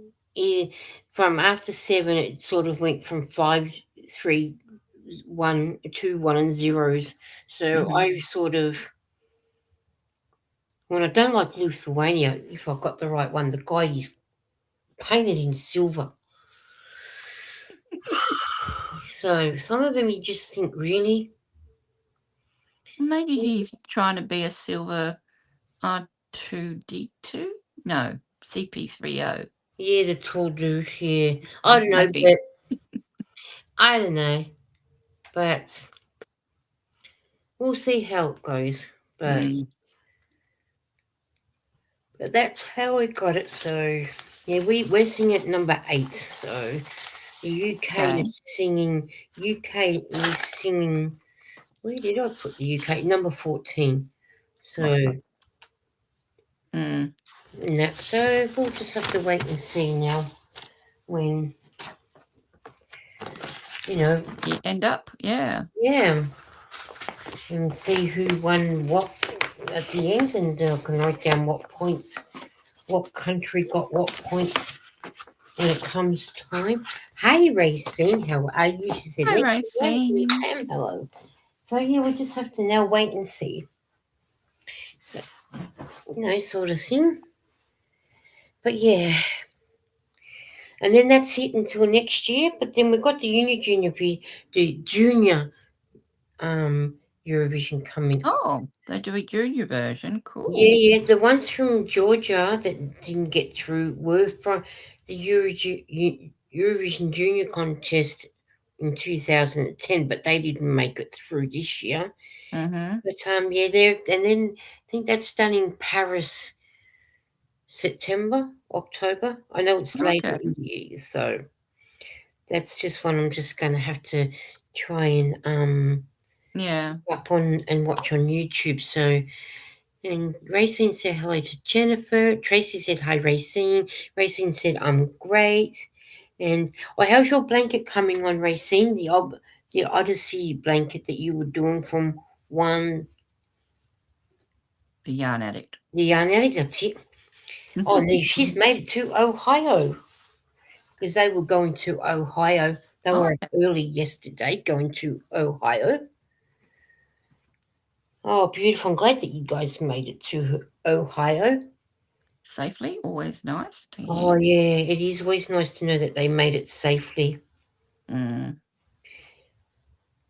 from after 7, it sort of went from 5, 3, 1, 2, 1, and zeros. So mm-hmm. I sort of, when I don't like Lithuania, if I got the right one, the guy is painted in silver. So some of them you just think, really? Maybe he's trying to be a silver R2D2. No, CP30. Yeah, the tall dude here. I don't know, Maybe. but I don't know. But we'll see how it goes. But Mm, but that's how I got it. So yeah, we're singing at number 8. So the UK okay. is singing. UK is singing. Where did I put the UK? Number 14. So That's not. Mm, and that. So we'll just have to wait and see now when you know. you end up. Yeah. Yeah, and see who won what at the end, and I can write down what points, what country got what points when it comes time. Hey, Racine, how are you? She said, Hi, let's wait. And Racine. Sam, hello. So, yeah, we just have to now wait and see. So, sort of thing. But yeah, and then that's it until next year. But then we've got the junior Eurovision coming. Oh, they do a junior version. Yeah, Cool. yeah. The ones from Georgia that didn't get through were from the Eurovision Junior Contest in 2010, but they didn't make it through this year. Mm-hmm. But yeah, there and then I think that's done in Paris, September, October. I know it's later Okay. in the year, so that's just one I'm just gonna have to try and Yeah. up on and watch on YouTube. So. And Racine said hello to Jennifer. Tracy said hi, Racine. Racine said I'm great. And how's your blanket coming on, Racine? The Odyssey blanket that you were doing from one The yarn addict. the yarn addict. That's it. Oh, and then she's made it to Ohio because they were going to Ohio. They were Okay. early yesterday going to Ohio. Oh, beautiful! I'm glad that you guys made it to Ohio. Safely. Always nice to Oh hear. yeah, it is always nice to know that they made it safely. Mm,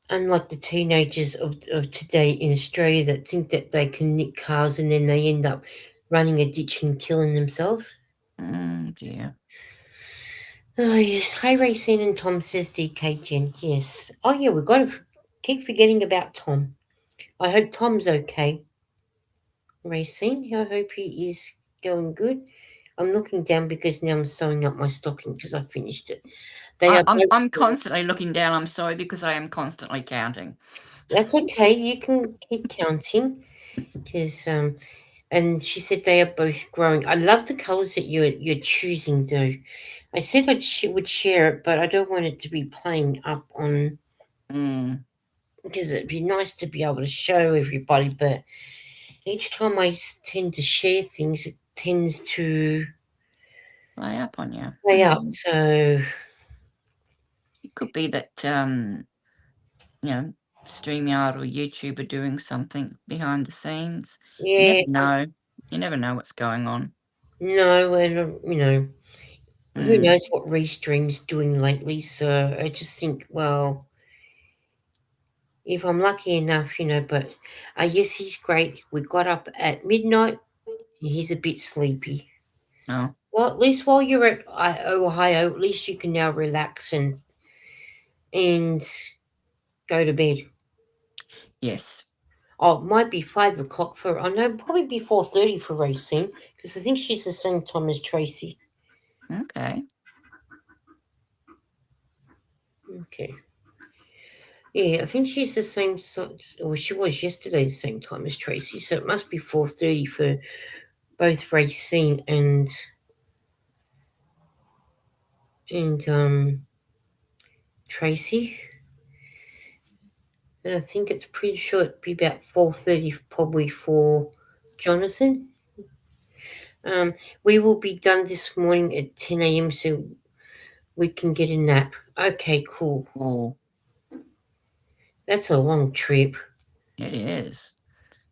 Unlike the teenagers of today in Australia that think that they can nick cars and then they end up running a ditch and killing themselves. dear. Oh yes, hi Racine and Tom says DK Jen. Yes. Oh yeah, we've got to keep forgetting about Tom. I hope Tom's okay. Racine, I hope he is going good. I'm looking down because now I'm sewing up my stocking because I finished it. They I, are I'm both. I'm constantly looking down. I'm sorry because I am constantly counting. That's okay. You can keep counting because and she said they are both growing. I love the colours that you're choosing, though. I said would share it, but I don't want it to be playing up on. Mm. because it'd be nice to be able to show everybody. But each time I tend to share things, it tends to Lay up on you. play up. So It could be that, you know, StreamYard or YouTube are doing something behind the scenes. You yeah, never know. You never know what's going on. no, and who Mm. knows what Restream's doing lately. So I just think, well, if I'm lucky enough, but yes, he's great. We got up at midnight. He's a bit sleepy. Oh, Well, at least while you're at Ohio, at least you can now relax and go to bed. yes. Oh, it might be 5 o'clock for. I know probably be 4:30 for racing because I think she's the same time as Tracy. Okay. Okay. Yeah, I think she's the same size, or she was yesterday the same time as Tracy. So it must be 4:30 for both Racine and Tracy. And I think it's pretty sure it'd be about 4:30 probably for Jonathan. Um, we will be done this morning at 10 a.m. so we can get a nap. Okay, cool. Oh, That's a long trip. it is.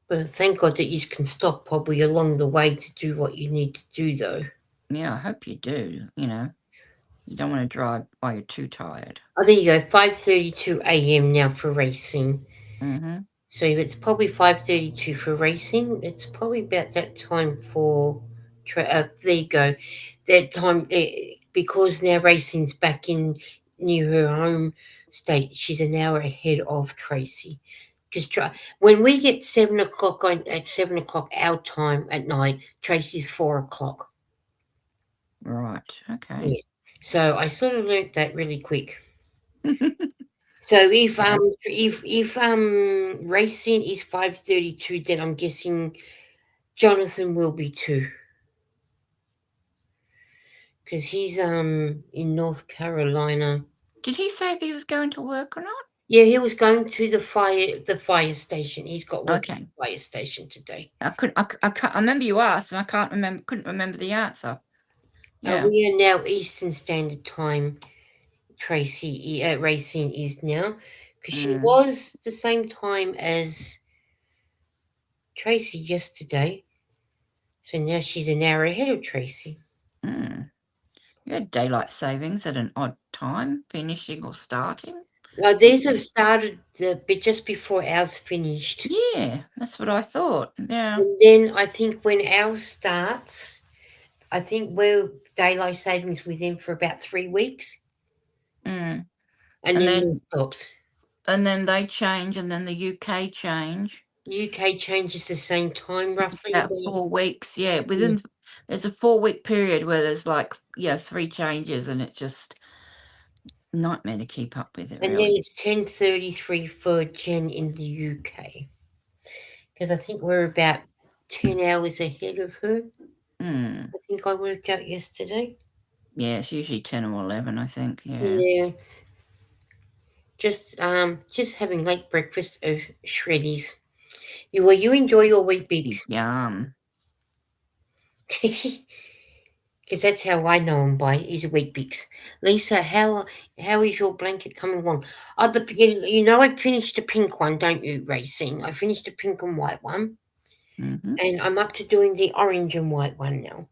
But thank God that you can stop probably along the way to do what you need to do, though. Yeah, I hope you do. You don't want to drive while you're too tired. Oh, there you go. 5:32 a.m. now for racing. Mm-hmm. So if it's probably 5:32 for racing, it's probably about that time for. There you go. That time because now racing's back in near her home state. She's an hour ahead of Tracy. Because when we get 7 o'clock at 7 o'clock our time at night, Tracy's 4 o'clock. Right. Okay. Yeah. So I sort of learnt that really quick. So if Yeah. racing is 5:32, then I'm guessing Jonathan will be too, because he's in North Carolina. Did he say if he was going to work or not? Yeah, he was going to the fire station. He's got work at Okay. the fire station today. I can't. I remember you asked, and I can't remember. Couldn't remember the answer. Yeah. We are now Eastern Standard Time. Tracy Racing is now, because she Mm. was the same time as Tracy yesterday. So now she's an hour ahead of Tracy. Mm. You had daylight savings at an odd time, finishing or starting. These have started but just before ours finished. Yeah, that's what I thought. Yeah. And then I think when ours starts, I think we're daylight savings with them for about 3 weeks, Mm. and And then it then stops. they change, and then the UK change. UK changes the same time roughly. About 4 weeks. Yeah, Yeah. there's a 4-week period where there's like 3 changes, and it's just nightmare to keep up with it. And then Really. it's 10:33 for Jen in the UK, because I think we're about 10 hours ahead of her. Mm. I think I worked out yesterday. Yeah, it's usually 10 or 11. I think. Yeah. Yeah, just having late breakfast of shreddies. You enjoy your wheat bix. Yum. Because that's how I know him by is wheat bix. Lisa, how is your blanket coming along? Oh, I finished the pink one, don't you, Racing? I finished the pink and white one, Mm-hmm. and I'm up to doing the orange and white one now.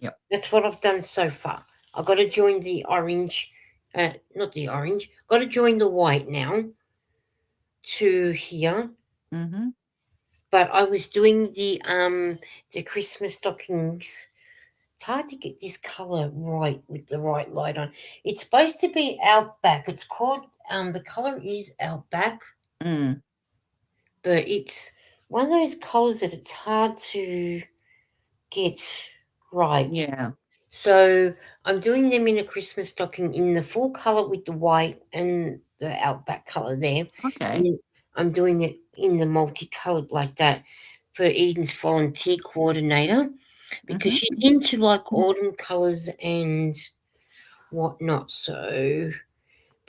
Yep. That's what I've done so far. I've got to join the orange, not the orange. Got to join the white now to here. Mm-hmm. But I was doing the Christmas stockings. It's hard to get this color right with the right light on. It's supposed to be Outback. It's called the color is Outback, Mm. but it's one of those colors that it's hard to get right. Yeah. So I'm doing them in a Christmas stocking in the full color with the white and the Outback color there. And Okay. then I'm doing it in the multicolored like that for Eden's volunteer coordinator, because Mm-hmm. she's into like autumn colors and whatnot. So,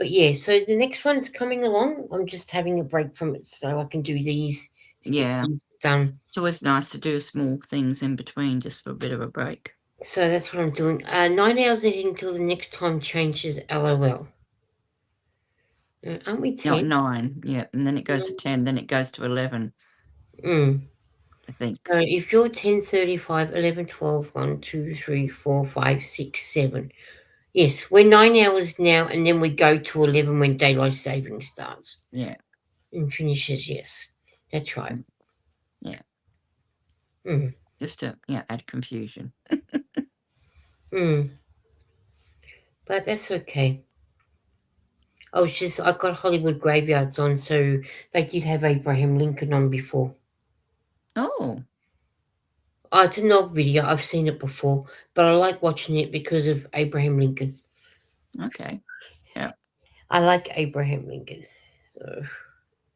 But yeah, so the next one's coming along. I'm just having a break from it so I can do these to get Yeah. things done. It's always nice to do small things in between just for a bit of a break. So that's what I'm doing. 9 hours ahead until the next time changes. LOL. Aren't we Not 10? 9, yeah, and then it goes to 10, then it goes to 11, Mm. I think. So if you're 10:35, 11, 12, 1, 2, 3, 4, 5, 6, 7. Yes, we're 9 hours now, and then we go to 11 when daylight saving starts Yeah. and finishes. Yes, that's right. Yeah. Mm. Just to, add confusion. Mm. But that's okay. I got Hollywood Graveyards on, so they did have Abraham Lincoln on before. Oh, Oh, it's an old video. I've seen it before, but I like watching it because of Abraham Lincoln. okay. Yeah. I like Abraham Lincoln. So,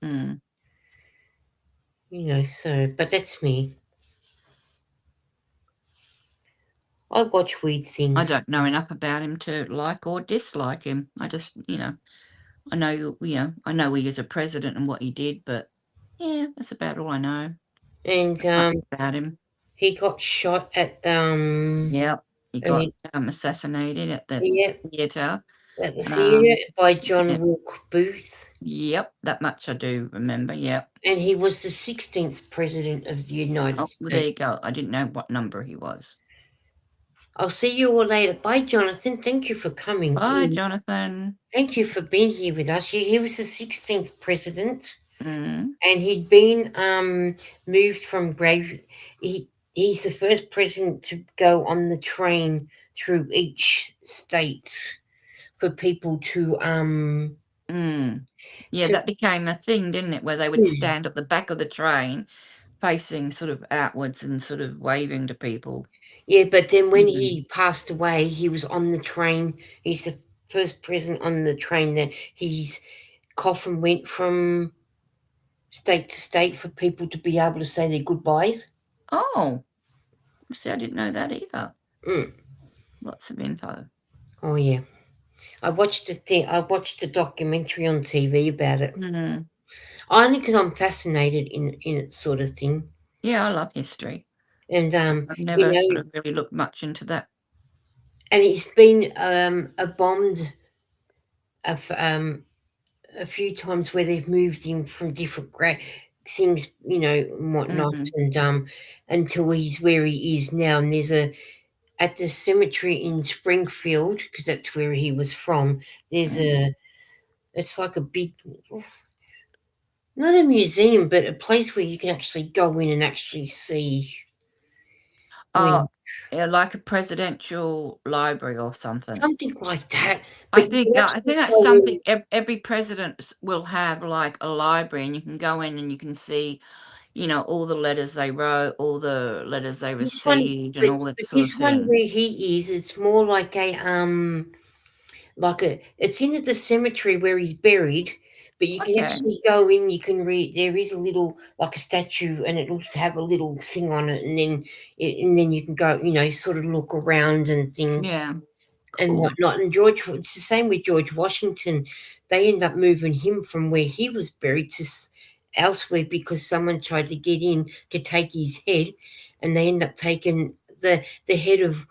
Mm. but that's me. I watch weird I things. don't know enough about him to like or dislike him. I just, I know, I know he was a president and what he did, but yeah, that's about all I know. And Much about him. he got shot Yeah. He uh, got assassinated at the yeah, theatre. at the Um, theatre by John yeah. Wilkes Booth. Yep, that much I do remember. Yep. And he was the 16th president of the United Oh, well, there States. you go. I didn't know what number he was. I'll see you all later. Bye, Jonathan. Thank you for coming Bye, in. Jonathan. Thank you for being here with us. He was the 16th president, Mm, and he'd been moved from grave. He's the first president to go on the train through each state for people mm. Yeah, to that became a thing, didn't it? Where they would stand at the back of the train, facing sort of outwards and sort of waving to people. yeah. But then when Mm. he passed away, he was on the train. He's the first president on the train that his coffin went from state to state for people to be able to say their goodbyes. Oh, see, I didn't know that either. Mm. Lots of info. Oh yeah, I watched the thing. I watched the documentary on TV about it. Mm. Only because I'm fascinated in it sort of thing. Yeah, I love history. And I've you never sort know, of really looked much into that. and it's been a bombed a few times where they've moved him from different things, and whatnot, Mm, and until he's where he is now. And there's at the cemetery in Springfield, because that's where he was from. There's mm. it's like a big, not a museum, but a place where you can actually go in and actually see Oh, when yeah, like a presidential library or something. something like that. I But you think can I actually think that's go something in. every president will have, like a library, and you can go in and you can see, all the letters they wrote, all the letters they This one, received, and but all that but sort of this one thing. where he is, it's more like a it's in the cemetery where he's buried, but you can Okay. actually go in, you can read. There is a little like a statue, and it looks have a little thing on it, and then you can go, sort of look around and things Yeah. and Cool. whatnot. And it's the same with George Washington. They end up moving him from where he was buried to elsewhere because someone tried to get in to take his head, and they end up taking the head of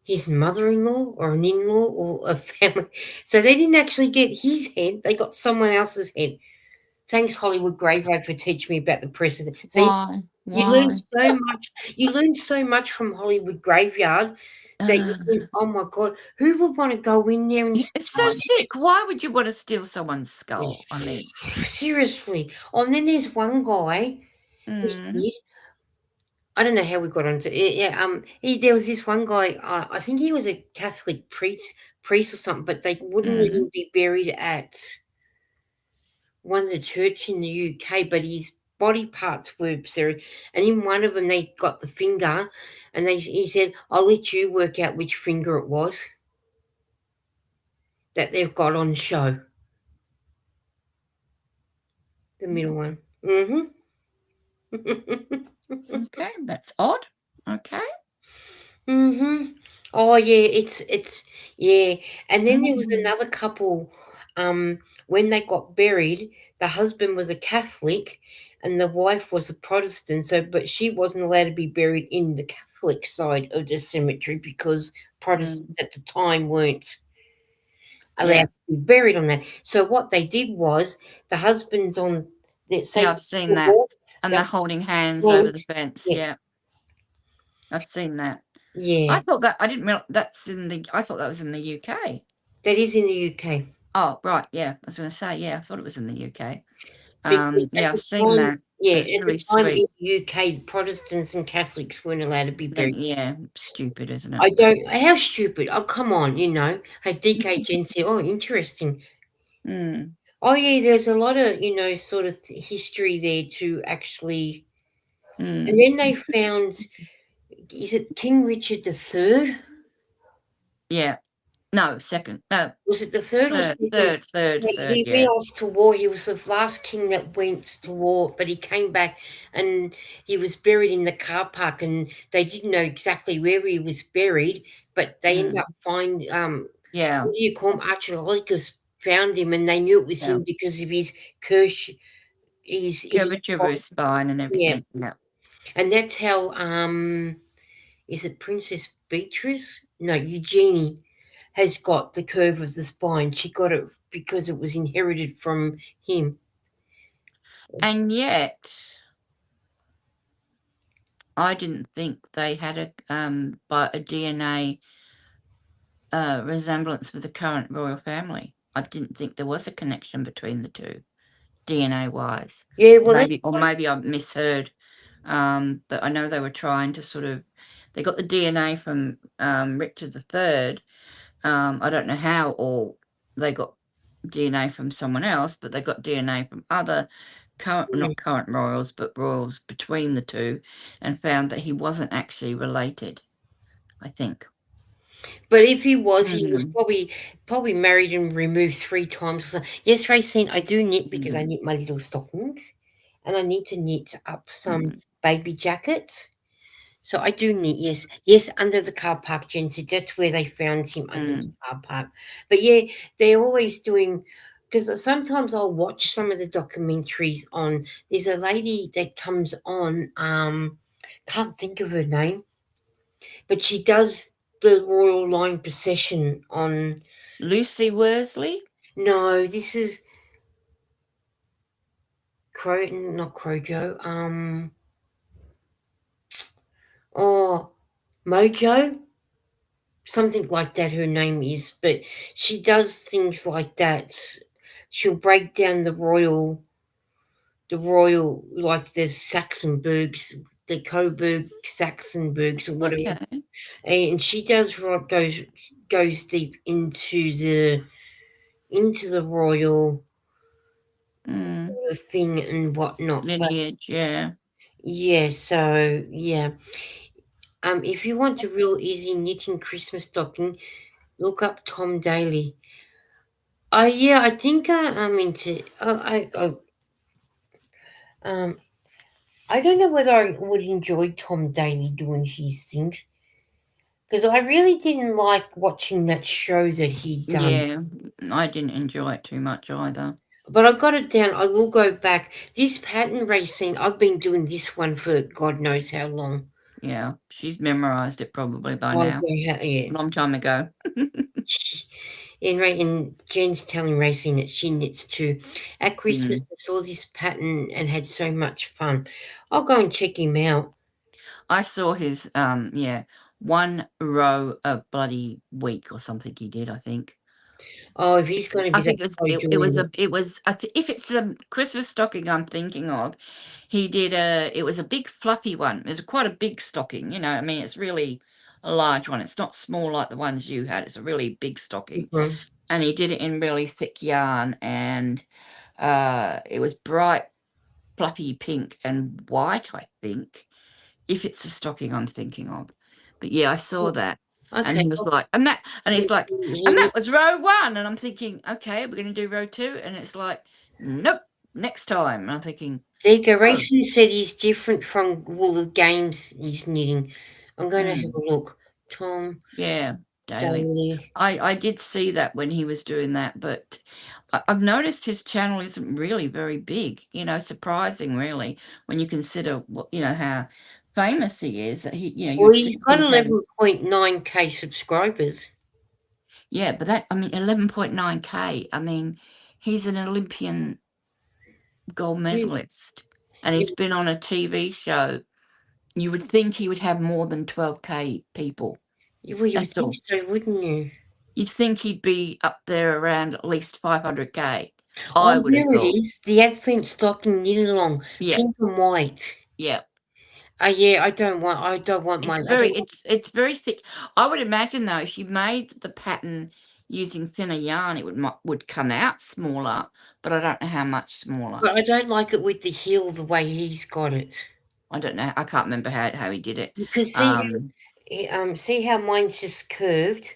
his mother-in-law or an in-law or a family. So they didn't actually get his head; they got someone else's head. Thanks, Hollywood Graveyard, for teaching me about the president. So Why? you learn Why? so much. You learn so much from Hollywood Graveyard that you think, "Oh my god, who would want to go in there and It's so start sick. Why would you wanna steal someone's skull? I mean, seriously?" Oh, and then there's one guy. He mm, did. I don't know how we got onto it. Yeah, there was this one guy. I think he was a Catholic priest or something, but they wouldn't let mm, him be buried at one of the church in the UK. But his body parts were buried, and in one of them they got the finger, and he said, "I'll let you work out which finger it was that they've got on show." The middle one. Mm-hmm. okay, that's odd. Okay. Mm-hmm. Oh yeah, it's yeah. And then there was Mhm. another couple. When they got buried, the husband was a Catholic, and the wife was a Protestant. So, but she wasn't allowed to be buried in the Catholic side of the cemetery because Protestants Mm. at the time weren't allowed Yeah. to be buried on that. So what they did was the husband's on the Yeah, say I've seen that. the And they're holding hands over the hands. fence. Yeah, Yeah, I've seen that. yeah, I thought that I didn't realize that's in the. I thought that was in the UK. that is in the UK. Oh, right. Yeah, I was going to say. Yeah, I thought it was in the UK. Because at Yeah, I've the seen time, that. yeah, It's at the really time in sweet. the UK, Protestants and Catholics weren't allowed to be buried. Yeah, stupid, isn't it? I don't. How stupid! Oh, come on, you know. Hey, DK Gen said, "Oh, interesting. Mm, Oh, yeah, there's a lot of sort of history there to actually." And mm. then they found, is it King Richard the Third? Yeah. No, second. No, Was it the third or third, second? third, third, Yeah, third. he went Yeah. off to war. He was the last king that went to war, but he came back and he was buried in the car park, and they didn't know exactly where he was buried, but they ended Mm, up find yeah. what do you call him? Archaeologists found him, and they knew it was Yeah. him because of his curse, his Curvature of his spine and yeah, everything. Yeah. and that's how is it Princess Beatrice? No, Eugenie has got the curve of the spine. She got it because it was inherited from him. And yet, I didn't think they had a DNA resemblance with the current royal family. I didn't think there was a connection between the two, DNA wise. Yeah, well, that's Maybe I misheard. But I know they were trying to sort of. They got the DNA from Richard III. I don't know how, or they got DNA from someone else, but they got DNA from other yeah. not current royals, but royals between the two, and found that he wasn't actually related. I think. But if he was Mm, probably married and removed 3 times. So, yes, Racine, I do knit because I mm, knit my little stockings, and I need to knit up some mm, baby jackets. So I do knit, yes. Yes, under the car park, Jen said that's where they found him under the mm. car park. But yeah, they're always doing because sometimes I'll watch some of the documentaries on there's a lady that comes on, can't think of her name, but she does the Royal Line procession on Lucy Worsley. no, this is Crow not Crojo, oh Mojo. Something like that her name is, but she does things like that. She'll break down the royal like the Saxonburgs, the Coburg Saxonburgs or whatever, Okay. and she does goes deep into the royal Mm. thing and whatnot. But Lineage. Yeah. yeah, so yeah, if you want a real easy knitting Christmas stocking, look up Tom Daly. Yeah, I think I'm into. Um, I don't know whether I would enjoy Tom Daly doing his things because I really didn't like watching that show that he done. Yeah. I didn't enjoy it too much either. But I got it down. I will go back. This pattern racing, I've been doing this one for God knows how long. Yeah. She's memorized it probably by Oh now. yeah, yeah. Long time ago. And Jen's telling Racing that she knits too. At Christmas, Mm. I saw this pattern and had so much fun. I'll go and check him out. I saw his yeah, 1 row a bloody week or something he did, I think. Oh, if he's going to I be that think it was guy it, it doing was it. if it's the Christmas stocking I'm thinking of, he did it was a big fluffy one. It was quite a big stocking, I mean it's really a large one. It's not small like the ones you had. It's a really big stocking. Mhm. And he did it in really thick yarn, and it was bright fluffy pink and white, I think, if it's the stocking I'm thinking of. But yeah, I saw that. And Okay. he was like, and he's like, and He, that was row 1. And I'm thinking, okay, we're gonna do row 2. And it's like, nope, next time. And I'm thinking, oh, Decoration said he's different from all the games he's knitting. I'm going to have mm, a look. Tom yeah, daily. daily. I did see that when he was doing that, but I've noticed his channel isn't really very big, surprising really when you consider how famous he is, that you Well, would he's think got he'd have. 11.9K subscribers. Yeah, but 11.9K, I mean, he's an Olympian gold Yeah, medalist, and yeah, he's been on a TV show. You would think he would have more than 12K people. well, you would That's think all. so, wouldn't you? You'd think he'd be up there around at least 500K. Oh, I would have there it thought. is. The Advent stocking knit along, Yeah, pink and white. yeah. Yeah, I don't want my, It's I don't very want, it's very thick. I would imagine though, if you made the pattern using thinner yarn, it would come out smaller, but I don't know how much smaller. but I don't like it with the heel the way he's got it. I don't know. I can't remember how he did it. Because Um, see how mine's just curved?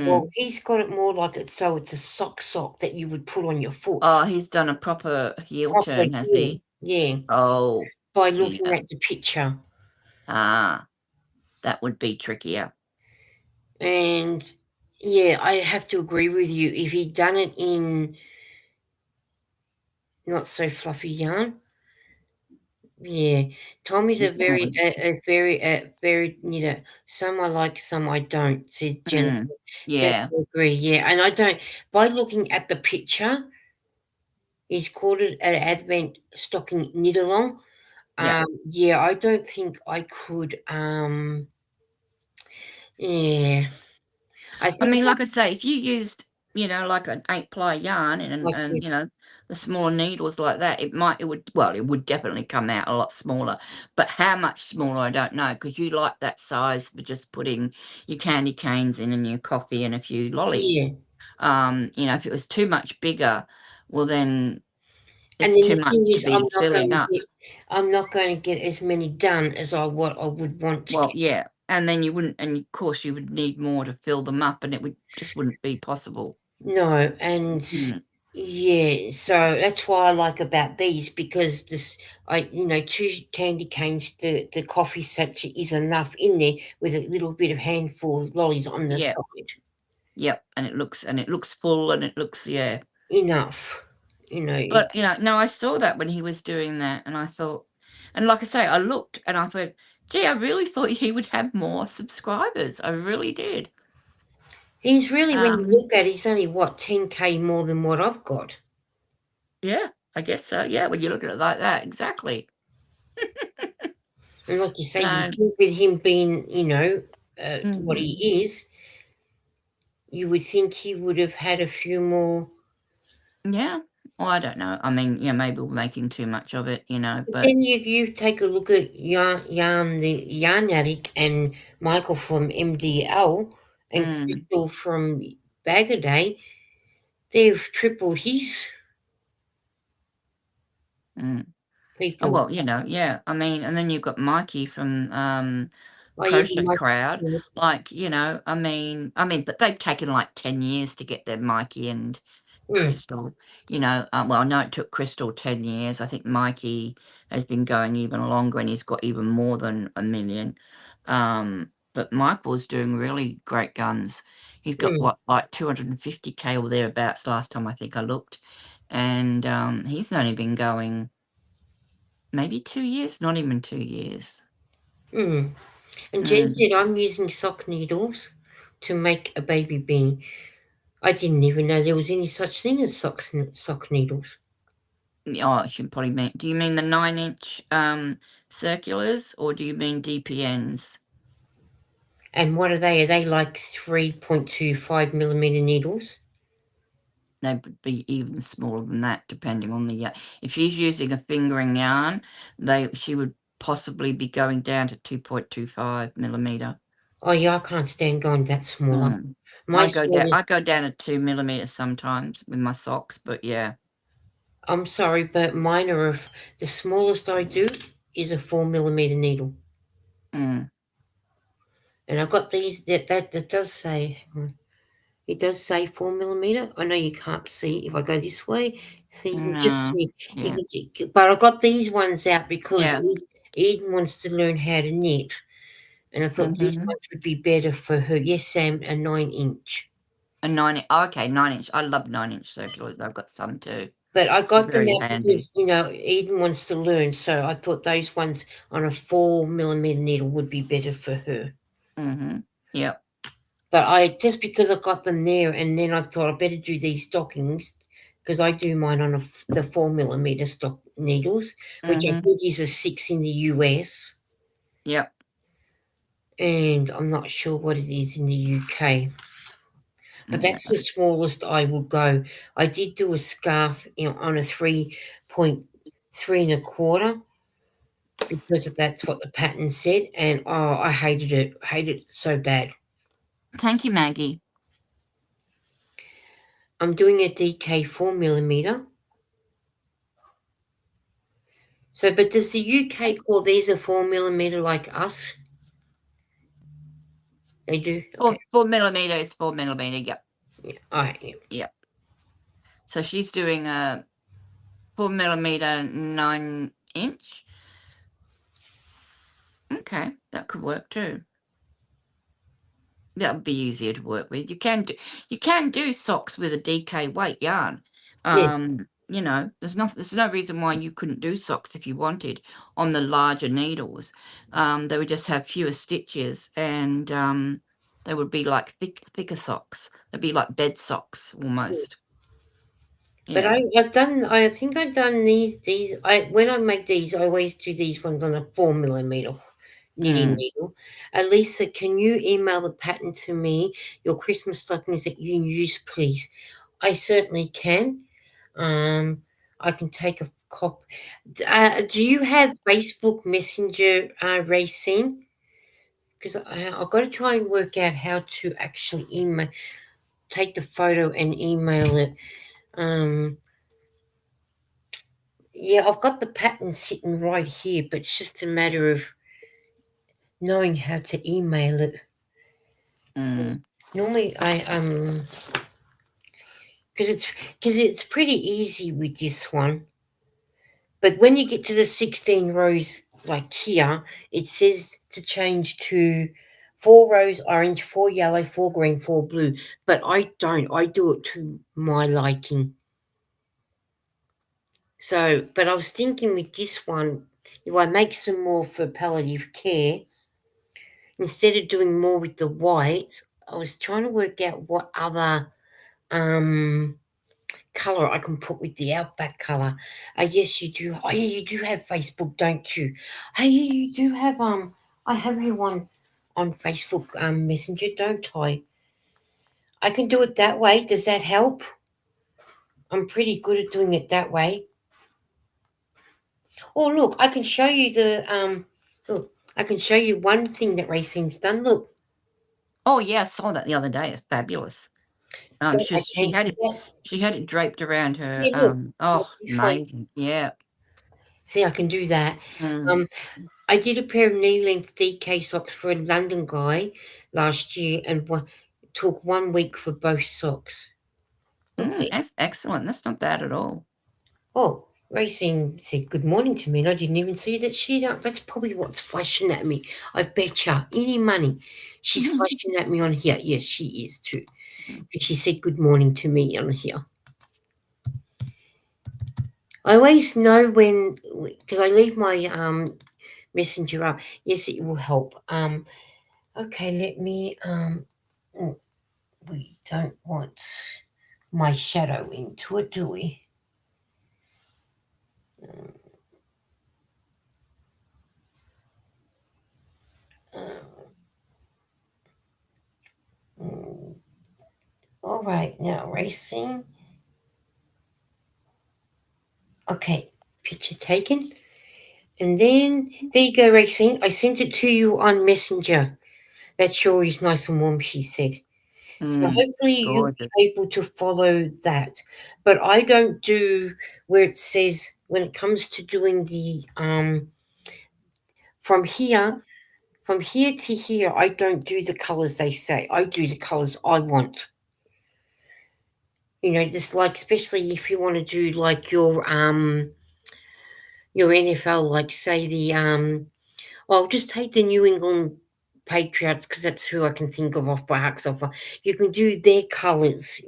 Well, mm. he's got it more like it, so it's a sock that you would put on your foot. Oh, he's done a proper heel Proper turn, has heel, he? yeah, Oh, by looking yeah. at the picture. Ah, that would be trickier. And yeah, I have to agree with you. If he'd done it in not so fluffy yarn, yeah. Tommy's a This very, one. very knitter. Some I like, some I don't, said Jennifer. Mm. Yeah, Definitely agree, yeah. And I don't, by looking at the picture, he's called it an Advent stocking knit along. yeah. Yeah, I don't think I could, yeah. I I think mean, I like I say, if you used, like an 8-ply yarn and like and, this. you know, the smaller needles like that, it would definitely come out a lot smaller. But how much smaller, I don't know, because you like that size for just putting your candy canes in and your coffee and a few Yeah. lollies. If it was too much bigger, well, then And it's then too the thing much to is, be filling up. I'm not going to get as many done as I would want to Well, get. yeah, and then you wouldn't, and of course you would need more to fill them up, and it wouldn't be possible. No, and Mm. yeah, so that's why I like about these because two candy canes, the coffee sachet is enough in there with a little bit of handful of lollies on the Yeah. side. Yep, and it looks full and it looks, yeah. Enough, But, it's no, I saw that when he was doing that and I thought, and like I say, I looked and I thought, "Gee, I really thought he would have more subscribers." I really did. he's really, when you Um, look at it, he's only what, 10K more than what I've got. yeah, I guess so, yeah, when you look at it like that, exactly. And like you say, you So, think with him being, what mhm, he is, you would think he would have had a few more. yeah. Well, I don't know. I mean, yeah, maybe we're making too much of it, But but then you take a look at the Yarn Addict and Michael from MDL and mm, Crystal from Bag a Day, they've tripled his mm. Oh, people. well, yeah, I mean, and then you've got Mikey from, Oh yeah, the Crochet Crowd, Michael. like, I mean, but they've taken, like, 10 years to get their Mikey and Mm, Crystal, well, I know it took Crystal 10 years. I think Mikey has been going even longer, and he's got even more than 1,000,000. But Michael's doing really great guns. He's got, mm, what, like 250K or thereabouts last time I think I looked, and, he's only been going maybe 2 years, not even 2 years. mm. And Jen Mm. said I'm using sock needles to make a baby beanie. I didn't even know there was any such thing as sock needles. Oh, I should probably mean, do you mean the 9-inch, circulars, or do you mean DPNs? And what are they? Are they like 3.25 millimeter needles? They would be even smaller than that depending on the if she's using a fingering yarn, she would possibly be going down to 2.25 millimeter. Oh yeah, I can't stand going that smaller. Mm. My I smallest, go down to 2 millimeters sometimes with my socks, but yeah. I'm sorry, but mine are the smallest I do is a 4 millimeter needle. Mm. And I've got these that does say, it does say 4 millimeter. I know you can't see if I go this way. So you can just No. see, Yeah. but I got these ones out because Yeah. Eden wants to learn how to knit. And I thought this Mhm. one would be better for her. Yes, Sam, a 9-inch. A 9 oh, okay, 9-inch. I love 9-inch circulars, I've got some too. But I got them Very out handy. because, you know, Eden wants to learn. So I thought those ones on a 4mm needle would be better for her. Mhm. Yep. But I just because I got them there, and then I thought I better do these stockings because I do mine on the 4mm stock needles, which I Mhm. think is a 6 in the US, Yep. and I'm not sure what it is in the UK. But Yeah. that's the smallest I will go. I did do a scarf, you know, on a 3.3 1/4 because that's what the pattern said, and oh, I hated it so bad. Thank you, Maggie. I'm doing a DK 4mm. So, but does the UK call these a 4mm like us? They do. Okay. 4 millimeter is 4 millimeter, yep. Yeah. All right. Yeah. Yep. So she's doing a 4 millimeter 9-inch. Okay, that could work too. That would be easier to work with. You can do socks with a DK weight yarn. Yeah. You know, there's no reason why you couldn't do socks if you wanted on the larger needles. They would just have fewer stitches and they would be like thicker socks. They'd be like bed socks almost. But Yeah. I think I've done these. When I make these, I always do these ones on a 4mm knitting Mm. needle. Lisa, can you email the pattern to me? Your Christmas stockings that you use, please. I certainly can. Um, I can take a copy. Do you have Facebook Messenger, Racine? Because I've got to try and work out how to actually take the photo and email it. Um, yeah, I've got the pattern sitting right here, but it's just a matter of knowing how to email it. Mm. Normally, I because it's pretty easy with this one. But when you get to the 16 rows, like here, it says to change to 4 rows orange, 4 yellow, 4 green, 4 blue. But I don't. I do it to my liking. So, but I was thinking with this one, if I make some more for palliative care, instead of doing more with the whites, I was trying to work out what other color I can put with the outback color. Yes, you do. Oh, yeah, you do have Facebook, don't you? Hey, yeah, you do have I have you on Facebook Messenger, don't I? I can do it that way. Does that help? I'm pretty good at doing it that way. Oh, look, I can show you look, I can show you one thing that Racine's done. Look, Oh yeah, I saw that the other day. It's fabulous. that I can She had it draped around her. yeah, look, Oh, this one. amazing. Yeah. See, I can do that. Mm. Um, I did a pair of knee-length DK socks for a London guy last year, and took 1 week for both socks. Okay. That's excellent. That's not bad at all. Oh, Racine said good morning to me, and I didn't even see that she. That's probably what's flashing at me. I betcha any money, she's flashing at me on here. Yes, she is too. But she said good morning to me on here. I always know when because I leave my messenger up. Yes, it will help. Okay, let me oh, we don't want my shadow into it, do we? Mm, all right, now Racing. Okay, picture taken. And then there you go, Racing. I sent it to you on Messenger. That sure is nice and warm, she said. So Mm, hopefully you'll gorgeous. be able to follow that. But I don't do where it says when it comes to doing the from here from here to here, I don't do the colors they say. I do the colors I want. You know, just like especially if you want to do like your NFL, like say the well, just take the New England Patriots because that's who I can think of off by heart. You can do their colours,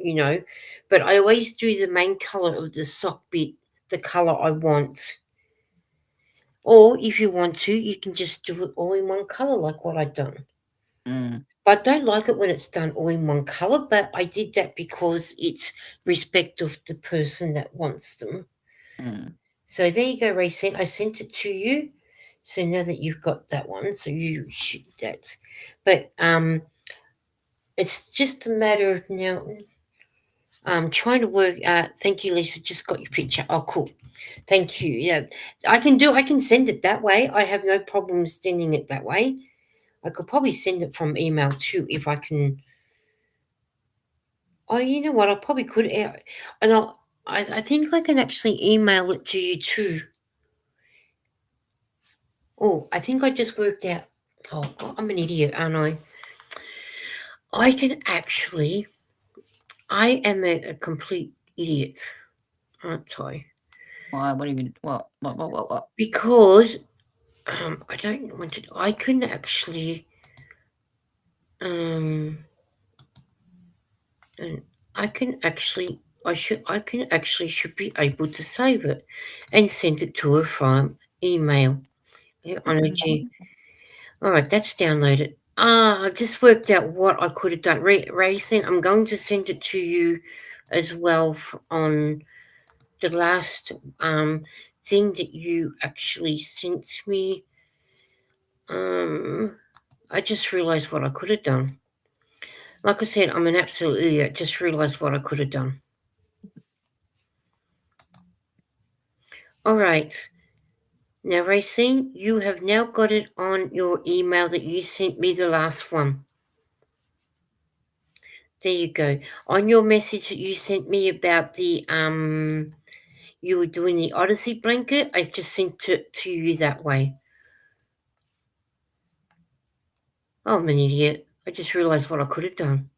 but I always do the main colour of the sock bit, the colour I want. Or if you want to, you can just do it all in one colour like what I've done. Mm, But I don't like it when it's done all in one colour, but I did that because it's respect of the person that wants them. mm. So there you go, Racine. I sent it to you. So now that you've got that one, so you shoot that. But it's just a matter of now trying to work. Thank you, Lisa. Just got your picture. Oh, cool. Thank you. Yeah, I can send it that way. I have no problem sending it that way. I could probably send it from email too if I can. Oh, you know what? I probably could. And I think I can actually email it to you too. Oh, I think I just worked out. Oh, God, I'm an idiot, aren't I? I can actually. I am a complete idiot, aren't I? Why? What are you gonna? What? Because I don't want to. I can actually um, and I can actually. I can actually should be able to save it and send it to her from email. Yeah, energy. All right, that's downloaded. I've just worked out what I could have done. Racing, I'm going to send it to you as well on the last thing that you actually sent me. Um, I just realised what I could have done. Like I said, I'm an absolute idiot. Just realised what I could have done. All right. Now, Racine, you have now got it on your email that you sent me the last one. There you go. On your message that you sent me about the you were doing the Odyssey blanket, I just sent it to you that way. Oh, I'm an idiot. I just realised what I could have done.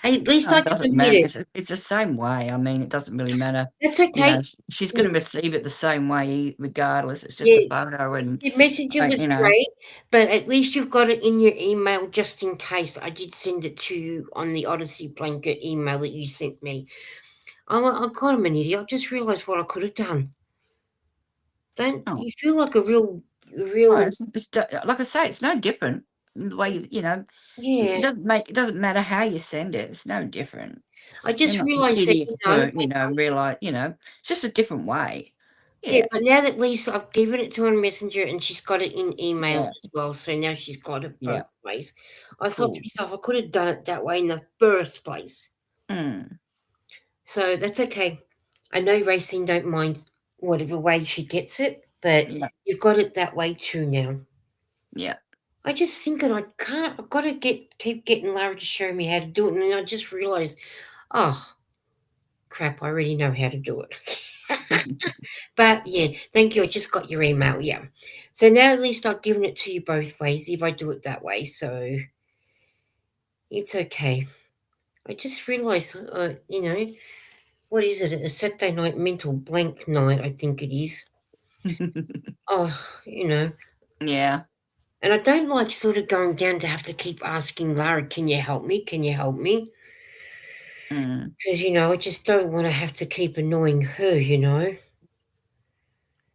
Hey, at least No, I it can doesn't admit matter. it. It's the same way. I mean, it doesn't really matter. That's You okay. know, she's going to receive it the same way, regardless. It's just a Yeah, photo, and your messenger was you know, great, but at least you've got it in your email just in case. I did send it to you on the Odyssey blanket email that you sent me. I'm kind of an idiot. I just realised what I could have done. Don't oh, you feel like a oh, real, like I say, it's no different. The way yeah. it doesn't matter how you send it. It's no different. I You're just not an realised that, idiot for realize. It's just a different way. yeah, Yeah, but now that Lisa, I've given it to her on Messenger and she's got it in email yeah, as well, so now she's got it both yeah. ways. I thought to Cool. myself, I could have done it that way in the first place. Mm, So that's okay. I know Racing don't mind whatever way she gets it, but yeah, you've got it that way too now. yeah. I just thinking I can't. I've got to keep getting Lara to show me how to do it, and then I just realised, oh crap, I already know how to do it. But yeah, thank you. I just got your email. Yeah, so now at least I've given it to you both ways if I do it that way. So it's okay. I just realised, what is it? A Saturday night mental blank night, I think it is. Oh, Yeah. and I don't like sort of going down to have to keep asking Lara, can you help me? Can you help me? Mm. Because, I just don't want to have to keep annoying her.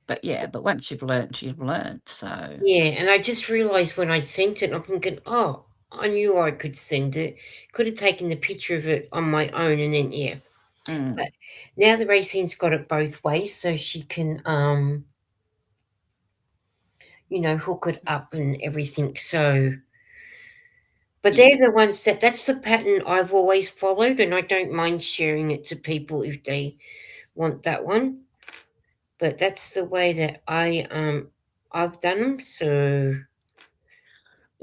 But yeah, but once you've learnt, you've learnt. So, Yeah, and I just realised when I sent it, I'm thinking, oh, I knew I could send it. Could have taken the picture of it on my own and then, yeah. But mm, now the Racine's got it both ways, so she can, hook it up and everything. So, but yeah. they're the ones that's the pattern I've always followed, and I don't mind sharing it to people if they want that one. But that's the way that I've done them. So,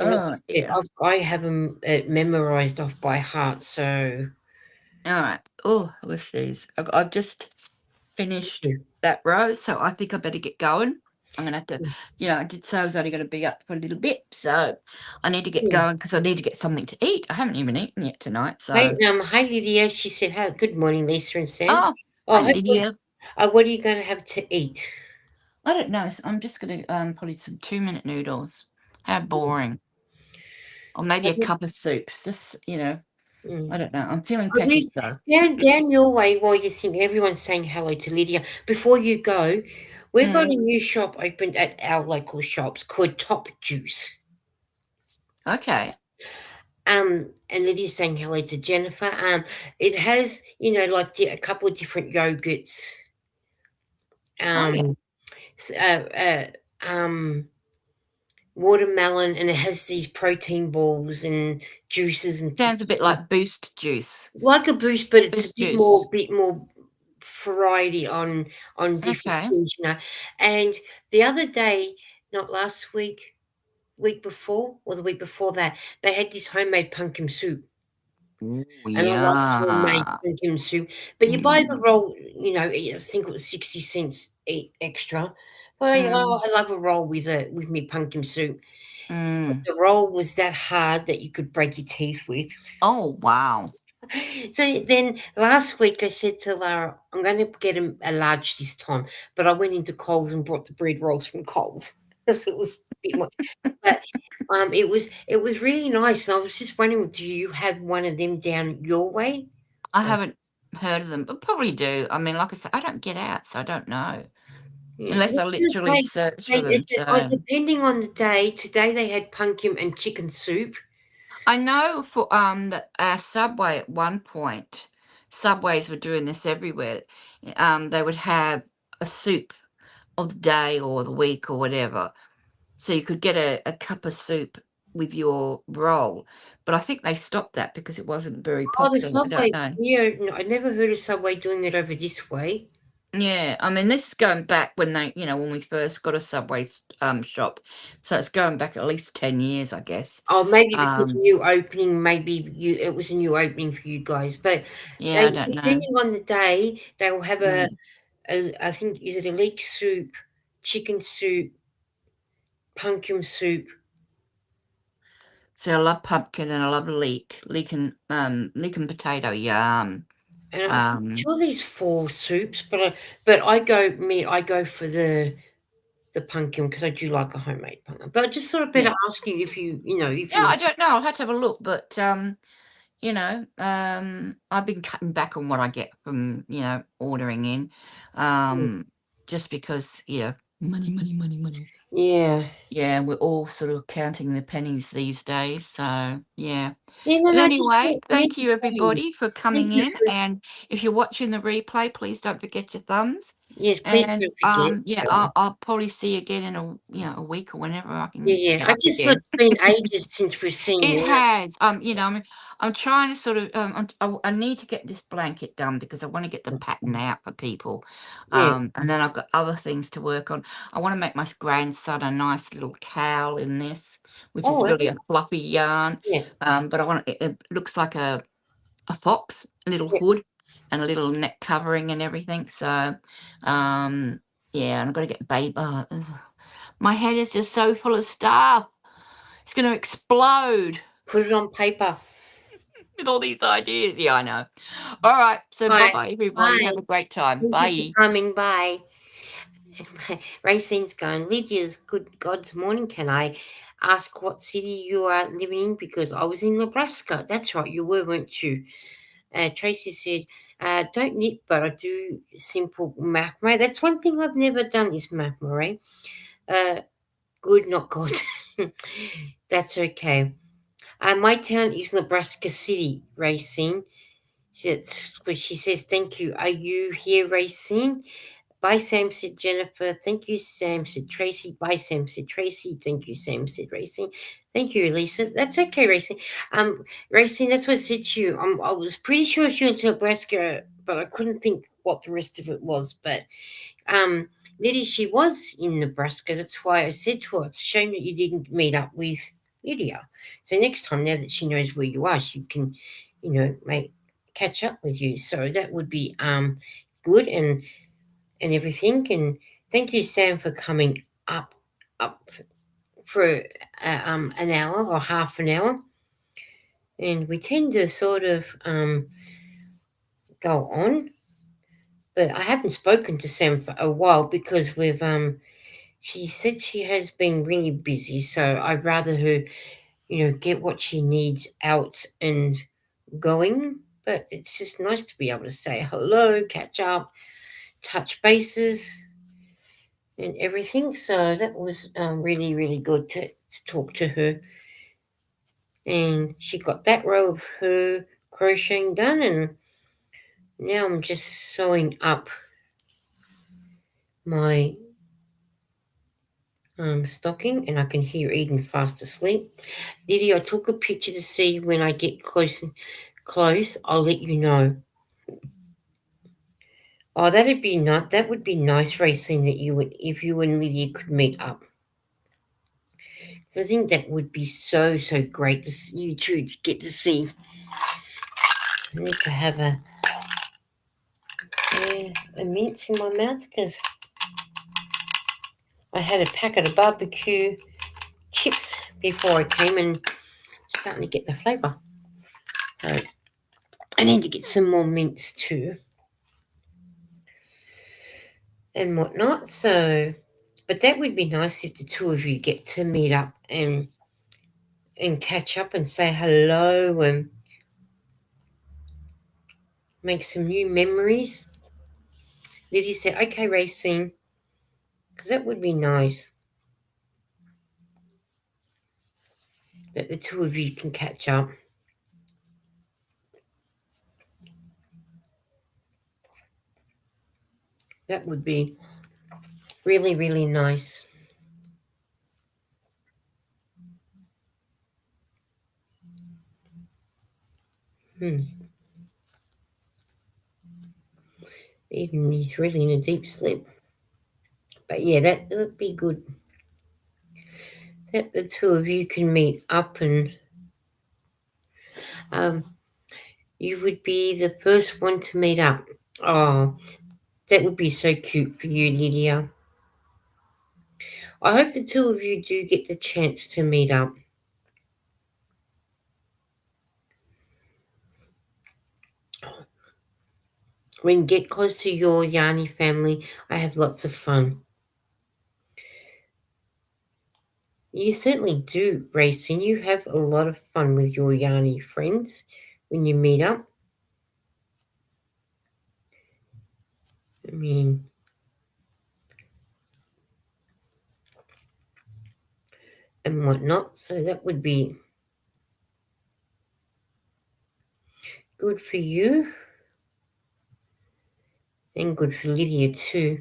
and like I Oh, said, yeah. I have them memorized off by heart. So, All right. Oh, what's these? I've just finished that row, so I think I better get going. I'm gonna have to, I did say I was only gonna be up for a little bit, so I need to get yeah. going because I need to get something to eat. I haven't even eaten yet tonight, Hi, so. hi Lydia. She said, "Hi, good morning, Lisa and Sam." Oh, Oh, hi, Lydia. what are you going to have to eat? I don't know. So I'm just gonna probably some 2-minute noodles. How boring. Or maybe I a think, cup of soup. Just, mm. I don't know. I'm feeling Oh, peckish though. down your way while you think everyone's saying hello to Lydia. Before you go, we've got Mm, a new shop opened at our local shops called Top Juice. okay. And Lydia's saying hello to Jennifer. It has, like a couple of different yogurts. Oh, yeah. Um, uh, uh, um, watermelon, and it has these protein balls and juices and Sounds a tips. bit like Boost juice. Like a boost, but it's a Boost juice. bit more variety on different Okay. things. And the other day, not last week, week before, or the week before that, they had this homemade pumpkin soup. Ooh, And I like homemade yeah. pumpkin soup. But you buy the Mm, roll, I think it was 60 cents extra. But mm, I love a roll with me pumpkin soup. mm. The roll was that hard that you could break your teeth with. Oh, wow. So then last week I said to Lara, I'm going to get a large this time. But I went into Coles and brought the bread rolls from Coles because it was a bit more. But it was really nice. And I was just wondering, do you have one of them down your way? I Oh, haven't heard of them, but probably do. I mean, like I said, I don't get out, so I don't know. yeah, because Unless I I was going to literally say, search for them. So depending on the day, today they had pumpkin and chicken soup. I know for that our Subway at one point, Subways were doing this everywhere. They would have a soup of the day or the week or whatever. So you could get a cup of soup with your roll. But I think they stopped that because it wasn't very Oh, the popular. I don't Subway. know. Yeah, no, I never heard of Subway doing it over this way. Yeah, I mean, this is going back when when we first got a Subway shop. So it's going back at least 10 years, I guess. Oh, maybe because Um, new opening, maybe it was a new opening for you guys. But yeah, they, I don't know. depending on the day, they will have Mm. I think, is it a leek soup, chicken soup, pumpkin soup, So I love pumpkin and I love leek and potato. Yum. and I'm Um, sure there's four soups. But I go for the pumpkin because I do like a homemade pumpkin. But I just thought I'd better yeah. ask you if Yeah, you. I don't know. I'll have to have a look, but I've been cutting back on what I get from, ordering in. Um, just because, money, money, money, money. Yeah. Yeah, we're all sort of counting the pennies these days, so yeah. Yeah, no, But no, just anyway, need thank to you tell you. everybody for Thank coming you in, for. and if you're watching the replay, please don't forget your thumbs. Yes, please And don't forget. yeah, So, I'll probably see you again in a week or whenever I yeah, can yeah. get I up just thought again. it's been ages since we've seen It you. has. I'm trying to sort of. I need to get this blanket done because I want to get the pattern out for people. Yeah. And then I've got other things to work on. I want to make my grandson a nice little cowl in this, which is Oh, really that's a fluffy yarn. yeah, But I want it looks like a fox, a little yeah. hood, and a little neck covering and everything. So, yeah, and I've got to get babe. My head is just so full of stuff. It's going to explode Put it on paper. with all these ideas. Yeah, I know. All right. So bye Bye. bye, everybody. Bye. Have a great time. Thank you for Bye. coming. Bye. Racine's going, Lydia's good God's morning. Can I ask what city you are living in? Because I was in Nebraska. That's right, you were, weren't you? Tracy said, don't knit, but I do simple macrame. That's one thing I've never done is macrame. Uh, good, not good. That's okay. My town is Nebraska City, Racine. She says, thank you. Are you here, Racine? Bye, Sam, said Jennifer. Thank you, Sam, said Tracy. Bye, Sam, said Tracy. Thank you, Sam, said Racing. Thank you, Lisa. That's okay, Racing. Racing, that's what I said to you. I was pretty sure she went to Nebraska, but I couldn't think what the rest of it was. But Lydia, she was in Nebraska. That's why I said to her, it's a shame that you didn't meet up with Lydia. So next time, now that she knows where you are, she can, catch up with you. So that would be good and everything. And thank you, Sam, for coming up for an hour or half an hour. And we tend to sort of go on, but I haven't spoken to Sam for a while because She said she has been really busy, so I'd rather her, get what she needs out and going. But it's just nice to be able to say hello, catch up, touch bases, and everything. So that was really, really good to talk to her. And she got that row of her crocheting done, and now I'm just sewing up my stocking, and I can hear Eden fast asleep. Diddy, I took a picture to see when I get close. I'll let you know. Oh, that would be nice, Racine, that you would if you and Lydia could meet up. I think that would be so great to see you two get to see. I need to have a mince in my mouth because I had a packet of barbecue chips before I came and starting to get the flavour. So I need to get some more mince too and whatnot. So, but that would be nice if the two of you get to meet up and catch up and say hello and make some new memories. Liddy said, "Okay, Racine," because that would be nice that the two of you can catch up. That would be really, really nice. Eden is really in a deep sleep. But yeah, that would be good. That the two of you can meet up and you would be the first one to meet up. Oh, that would be so cute for you, Lydia. I hope the two of you do get the chance to meet up. When you get close to your Yarny family, I have lots of fun. You certainly do, Racing. You have a lot of fun with your Yarny friends when you meet up. I mean, and whatnot. So that would be good for you and good for Lydia too,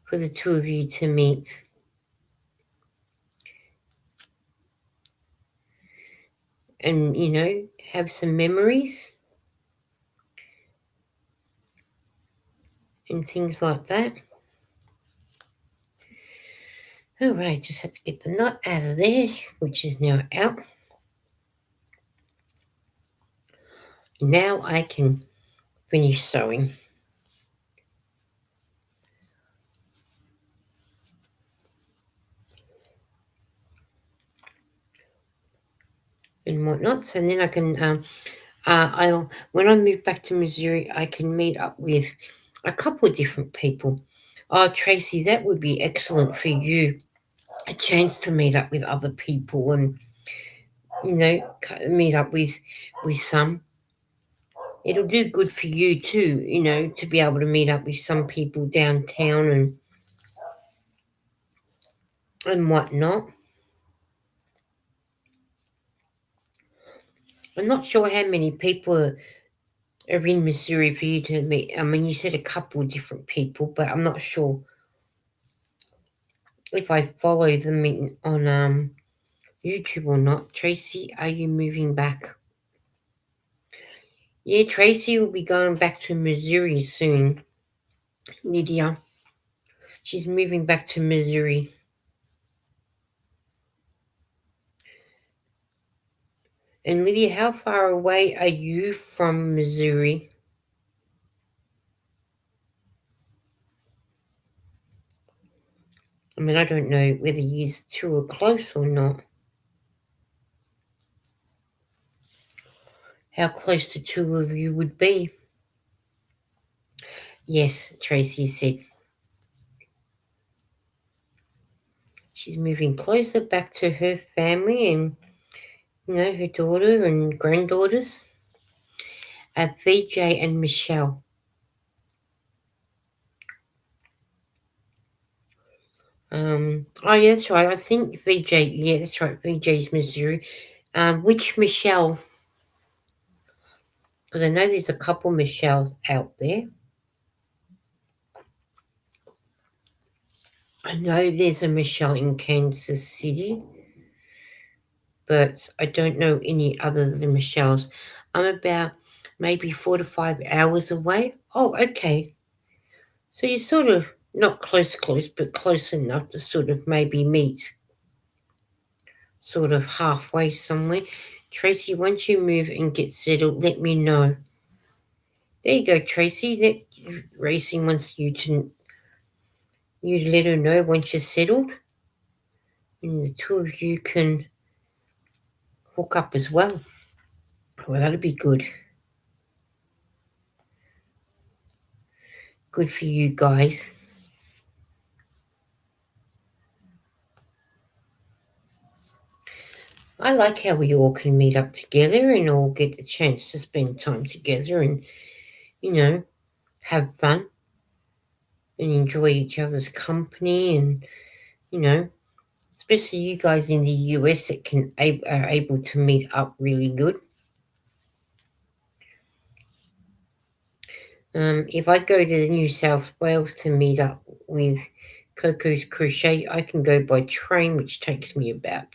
for the two of you to meet. And, have some memories and things like that. All right, just had to get the knot out of there, which is now out. Now I can finish sewing. And whatnot. So then I can, when I move back to Missouri, I can meet up with a couple of different people. Oh, Tracy, that would be excellent for you. A chance to meet up with other people and, meet up with some. It'll do good for you too, to be able to meet up with some people downtown and whatnot. I'm not sure how many people are in Missouri for you to meet. I mean, you said a couple of different people, but I'm not sure if I follow them on YouTube or not. Tracy, are you moving back? Yeah, Tracy will be going back to Missouri soon. Lydia, she's moving back to Missouri. And Lydia, how far away are you from Missouri? I mean, I don't know whether you two are close or not. How close the two of you would be. Yes, Tracy said. She's moving closer back to her family and, her daughter and granddaughters. VJ and Michelle. Oh yeah, that's right. I think VJ. Yeah, that's right. VJ's Missouri. Which Michelle? Because I know there's a couple Michelles out there. I know there's a Michelle in Kansas City, but I don't know any other than Michelle's. I'm about maybe 4 to 5 hours away. Oh, okay. So you're sort of not close, but close enough to sort of maybe meet sort of halfway somewhere. Tracy, once you move and get settled, let me know. There you go, Tracy. That racing wants you to let her know once you're settled, and the two of you can hook up as well. Well, that'll be good. Good for you guys. I like how we all can meet up together and all get the chance to spend time together and, have fun and enjoy each other's company and, especially you guys in the US that are able to meet up really good. If I go to New South Wales to meet up with Coco's Crochet, I can go by train, which takes me about.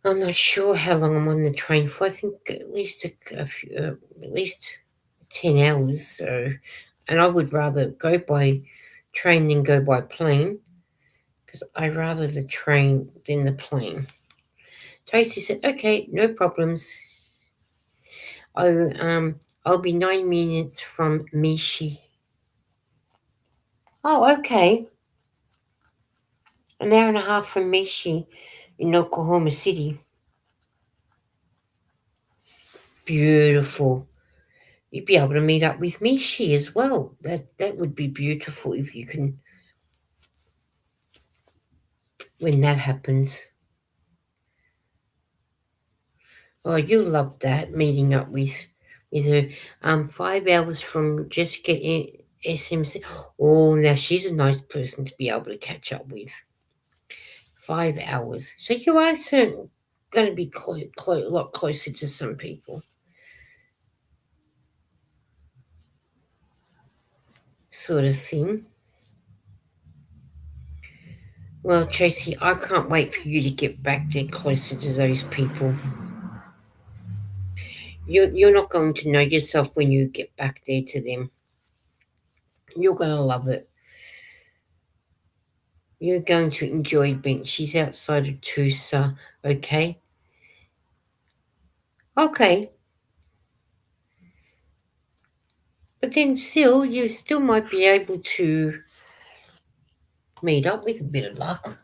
I'm not sure how long I'm on the train for. I think at least at least 10 hours. So, and I would rather go by train than go by plane because I rather the train than the plane. Tracy said, "Okay, no problems. I'll be 9 minutes from Michi." Oh, okay. An hour and a half from Michi in Oklahoma City. Beautiful. You'd be able to meet up with Michi as well. That would be beautiful if you can when that happens. Oh, you'll love that meeting up with her. 5 hours from Jessica SMC. Oh, now she's a nice person to be able to catch up with. 5 hours. So you are going to be a lot closer to some people. Sort of thing. Well, Tracy, I can't wait for you to get back there closer to those people. You're not going to know yourself when you get back there to them. You're going to love it. You're going to enjoy being. She's outside of Tusa, okay? Okay. But then still, you still might be able to meet up with a bit of luck,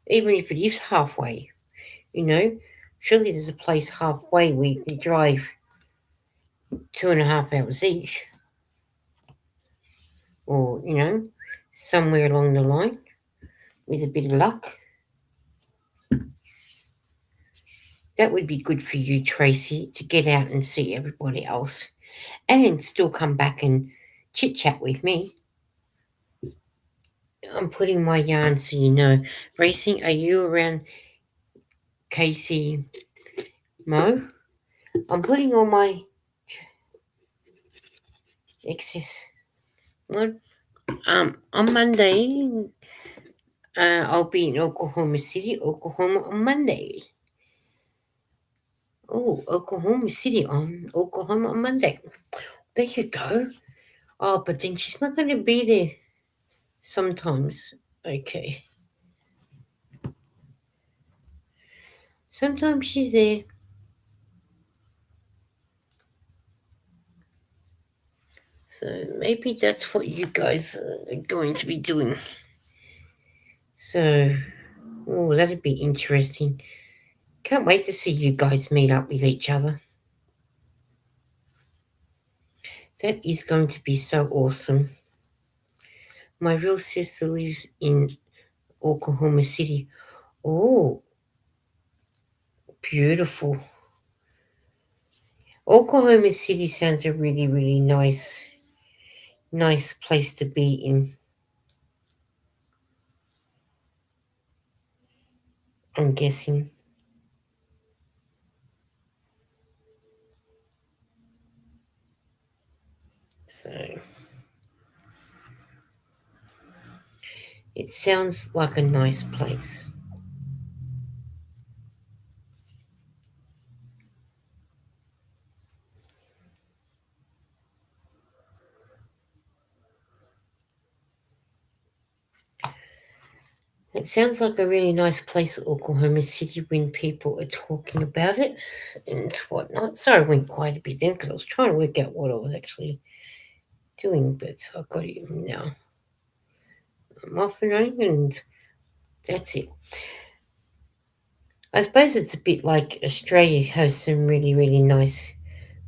even if it is halfway. Surely there's a place halfway where you can drive 2.5 hours each, or somewhere along the line with a bit of luck. That would be good for you, Tracy, to get out and see everybody else and still come back and chit chat with me. I'm putting my yarn so you know. Racing, are you around, Casey Mo? I'm putting all my excess one. On Monday, I'll be in Oklahoma City, Oklahoma on Monday. Oh, Oklahoma City on Oklahoma on Monday. There you go. Oh, but then she's not going to be there sometimes. Okay. Sometimes she's there. So maybe that's what you guys are going to be doing. So, that'd be interesting. Can't wait to see you guys meet up with each other. That is going to be so awesome. My real sister lives in Oklahoma City. Oh, beautiful. Oklahoma City sounds a really, really nice place to be in. I'm guessing. So it sounds like a nice place. It sounds like a really nice place, Oklahoma City, when people are talking about it and whatnot. Sorry, I went quite a bit then because I was trying to work out what I was actually doing, but I've got it now. I'm off and running, and that's it. I suppose it's a bit like Australia has some really, really nice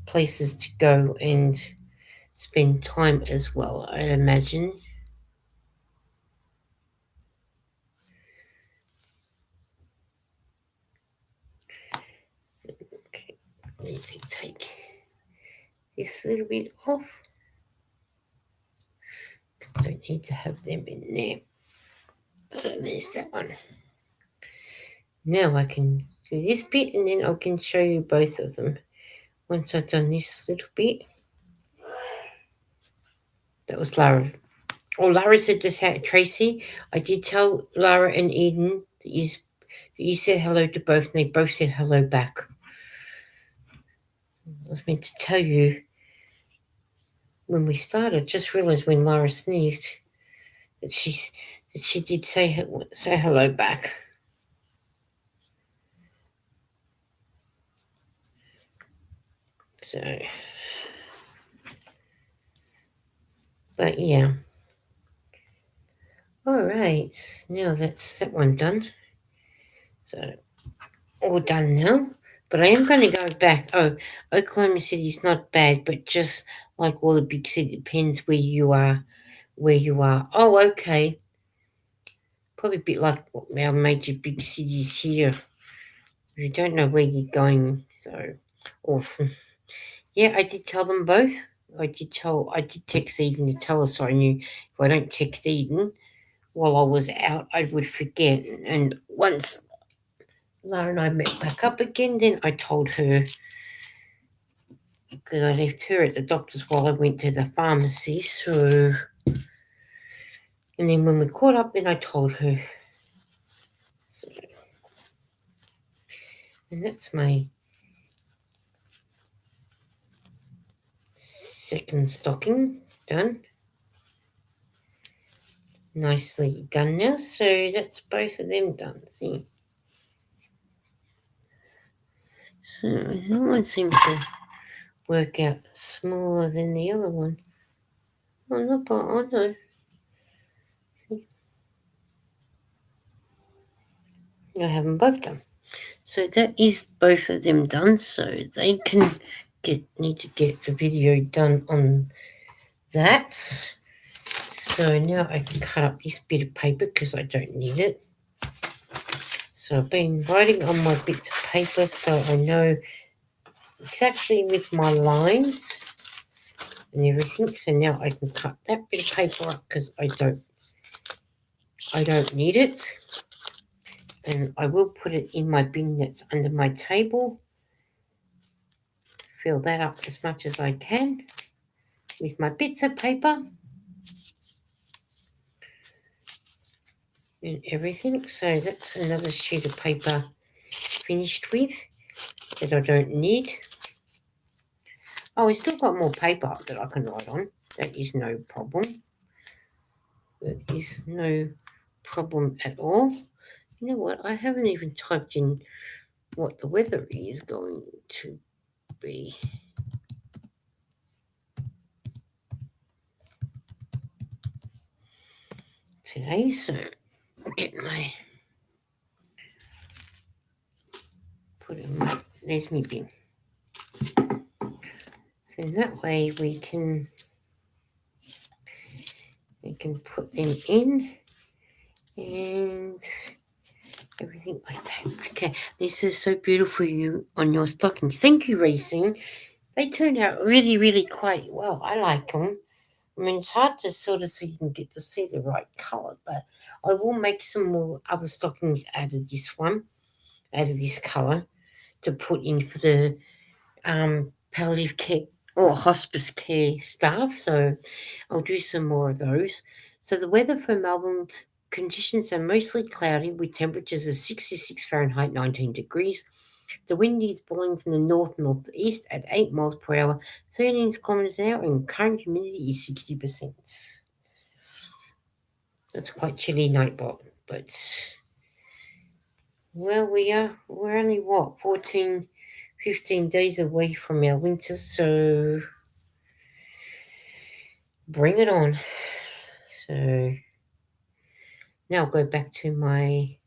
places to go and spend time as well, I'd imagine. Okay, let's take this little bit off. Don't need to have them in there. So there's that one. Now I can do this bit and then I can show you both of them. Once I've done this little bit. That was Lara. Oh, Lara said this, Tracy. I did tell Lara and Eden that you said hello to both, and they both said hello back. I was meant to tell you when we started. Just realised when Lara sneezed that she did say hello back. So, but yeah. All right, now that's that one done. So all done now. But I am going to go back. Oh, Oklahoma City's not bad, but just like all the big cities, it depends where you are. Oh, okay. Probably a bit like our major big cities here. You don't know where you're going, so awesome. Yeah, I did tell them both. I did text Eden to tell her, so I knew if I don't text Eden while I was out, I would forget. And once Lara and I met back up again, then I told her, because I left her at the doctor's while I went to the pharmacy. So, and then when we caught up, then I told her. So, and that's my second stocking done. Nicely done now. So that's both of them done. See. So that one seems to work out smaller than the other one. Oh, not bad. Oh, no. I have them both done. So that is both of them done. So they can need to get a video done on that. So now I can cut up this bit of paper because I don't need it. So I've been writing on my bits of paper so I know exactly with my lines and everything. So now I can cut that bit of paper up because I don't need it. And I will put it in my bin that's under my table. Fill that up as much as I can with my bits of paper and everything. So that's another sheet of paper finished with that I don't need. Oh, I still got more paper that I can write on. That is no problem. That is no problem at all. You know what? I haven't even typed in what the weather is going to be. Today, so I'll get my there's my bin. So that way we can put them in and everything like that. Okay, this is so beautiful you on your stockings. Thank you, Racing. They turned out really, really quite well. I like them. I mean, it's hard to sort of so you can get to see the right colour, but I will make some more other stockings out of this one, out of this colour, to put in for the palliative care or hospice care staff. So I'll do some more of those. So the weather for Melbourne conditions are mostly cloudy with temperatures of 66 Fahrenheit, 19 degrees. The wind is blowing from the north-northeast at 8 miles per hour, 13 kilometres an hour, and current humidity is 60%. That's quite chilly night, Bob, but well, we're only 14, 15 days away from our winter, so bring it on. So now I'll go back to my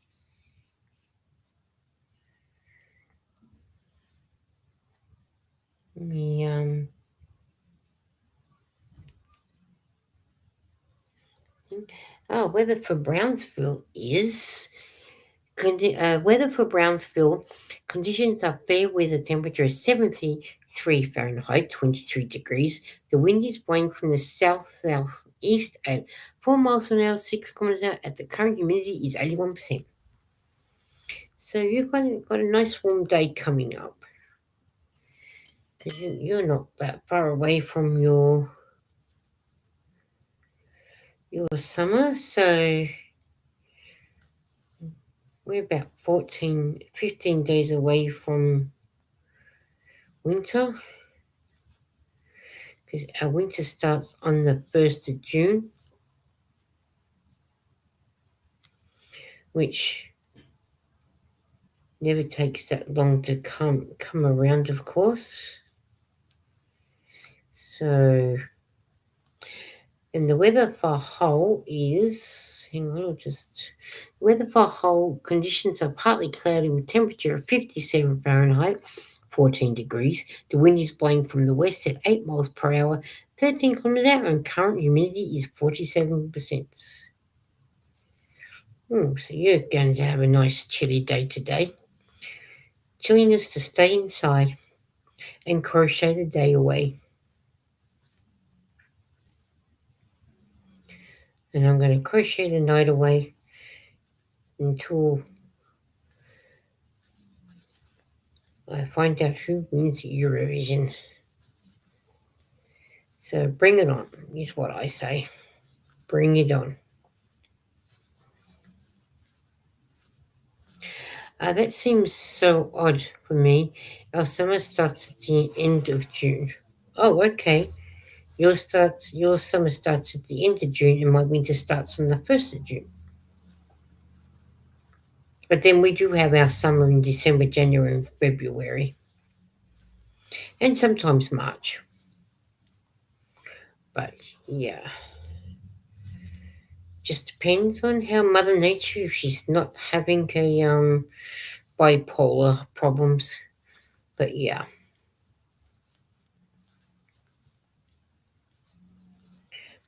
weather for Brownsville is weather for Brownsville conditions are fair with a temperature of 73 Fahrenheit, 23 degrees. The wind is blowing from the south-southeast at 4 miles per hour, 6 kilometers an hour. At the current humidity is 81%. So you've got a nice warm day coming up. You're not that far away from your summer, so we're about 15 days away from winter, because our winter starts on the 1st of June, which never takes that long to come around, of course. So, and the weather for Hull is, weather for Hull conditions are partly cloudy with temperature of 57 Fahrenheit, 14 degrees. The wind is blowing from the west at 8 miles per hour, 13 kilometers an hour, and current humidity is 47%. So you're going to have a nice chilly day today. Chilliness to stay inside and crochet the day away. And I'm going to crochet the night away until I find out who wins Eurovision. So bring it on, is what I say. Bring it on. That seems so odd for me. Our summer starts at the end of June. Oh, okay. Your summer starts at the end of June, and my winter starts on the 1st of June. But then we do have our summer in December, January, and February, and sometimes March. But yeah, just depends on how Mother Nature, if she's not having a bipolar problems. But yeah.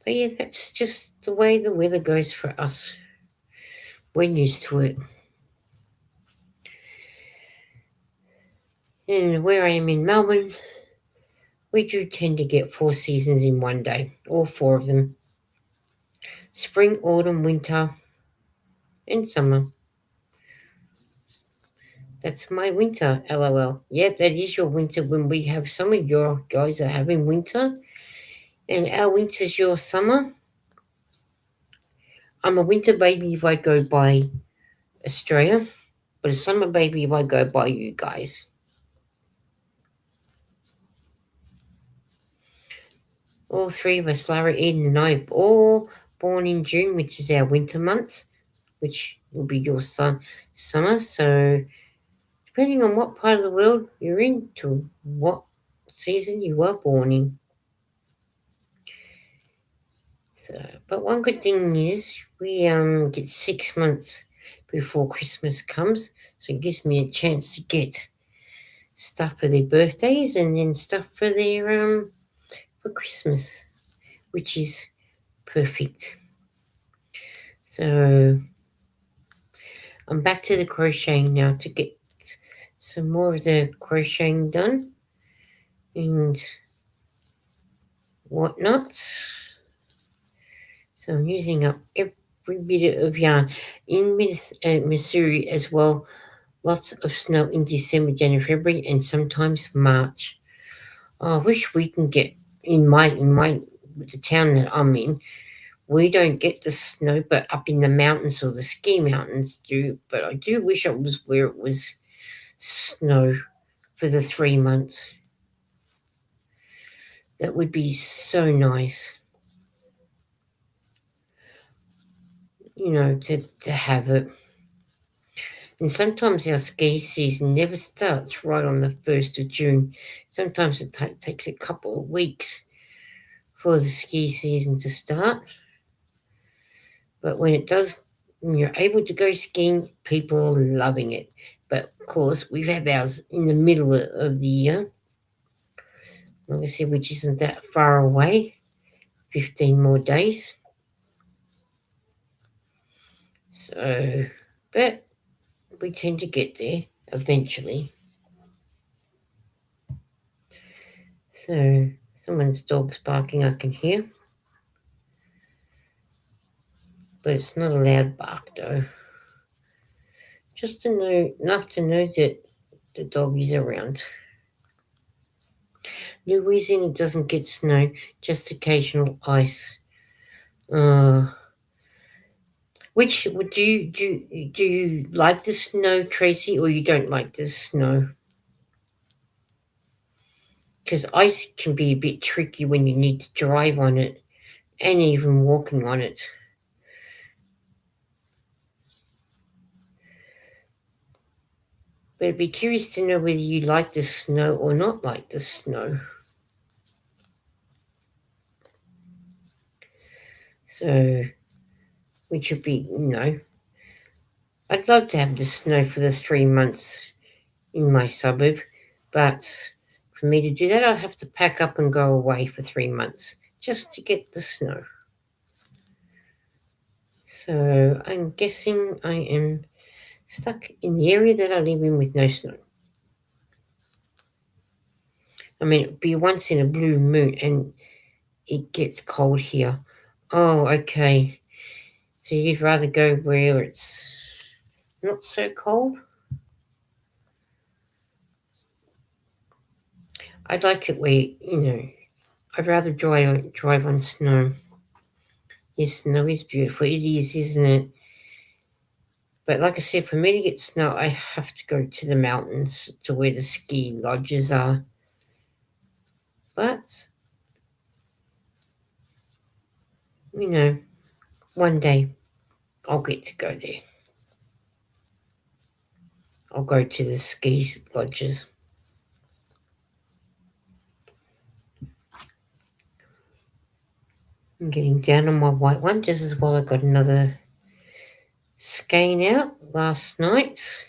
But yeah, that's just the way the weather goes for us. We're used to it. And where I am in Melbourne, we do tend to get 4 seasons in one day, all 4 of them. Spring, autumn, winter, and summer. That's my winter, LOL. Yeah, that is your winter when we have some of your guys are having winter. And our winter's your summer. I'm a winter baby if I go by Australia, but a summer baby if I go by you guys. All 3 of us, Lara, Eden, and I, all born in June, which is our winter months, which will be your summer. So depending on what part of the world you're in, to what season you were born in. So, but one good thing is we get 6 months before Christmas comes, so it gives me a chance to get stuff for their birthdays and then stuff for their for Christmas, which is perfect. So I'm back to the crocheting now to get some more of the crocheting done and whatnot. So I'm using up every bit of yarn. In Missouri as well, lots of snow in December, January, February, and sometimes March. Oh, I wish we can get in the town that I'm in. We don't get the snow, but up in the mountains or the ski mountains do. But I do wish I was where it was snow for the 3 months. That would be so nice, to have it. And sometimes our ski season never starts right on the 1st of June. Sometimes it takes a couple of weeks for the ski season to start. But when it does, when you're able to go skiing, people are loving it. But of course, we've had ours in the middle of the year, like I said, which isn't that far away, 15 more days. So, but we tend to get there eventually. So, someone's dog's barking, I can hear. But it's not a loud bark though. Just to know, enough to know that the dog is around. Louisiana doesn't get snow, just occasional ice. Which would do you like the snow, Tracy, or you don't like the snow? Because ice can be a bit tricky when you need to drive on it and even walking on it. But I'd be curious to know whether you like the snow or not like the snow. So, which would be, I'd love to have the snow for the 3 months in my suburb, but for me to do that, I'd have to pack up and go away for 3 months just to get the snow. So I'm guessing I am stuck in the area that I live in with no snow. I mean, it'd be once in a blue moon and it gets cold here. Oh, okay. So you'd rather go where it's not so cold? I'd like it where, I'd rather drive on snow. Yes, snow is beautiful. It is, isn't it? But like I said, for me to get snow, I have to go to the mountains to where the ski lodges are. But, one day I'll get to go there. I'll go to the ski lodges. I'm getting down on my white one just as well. I got another skein out last night.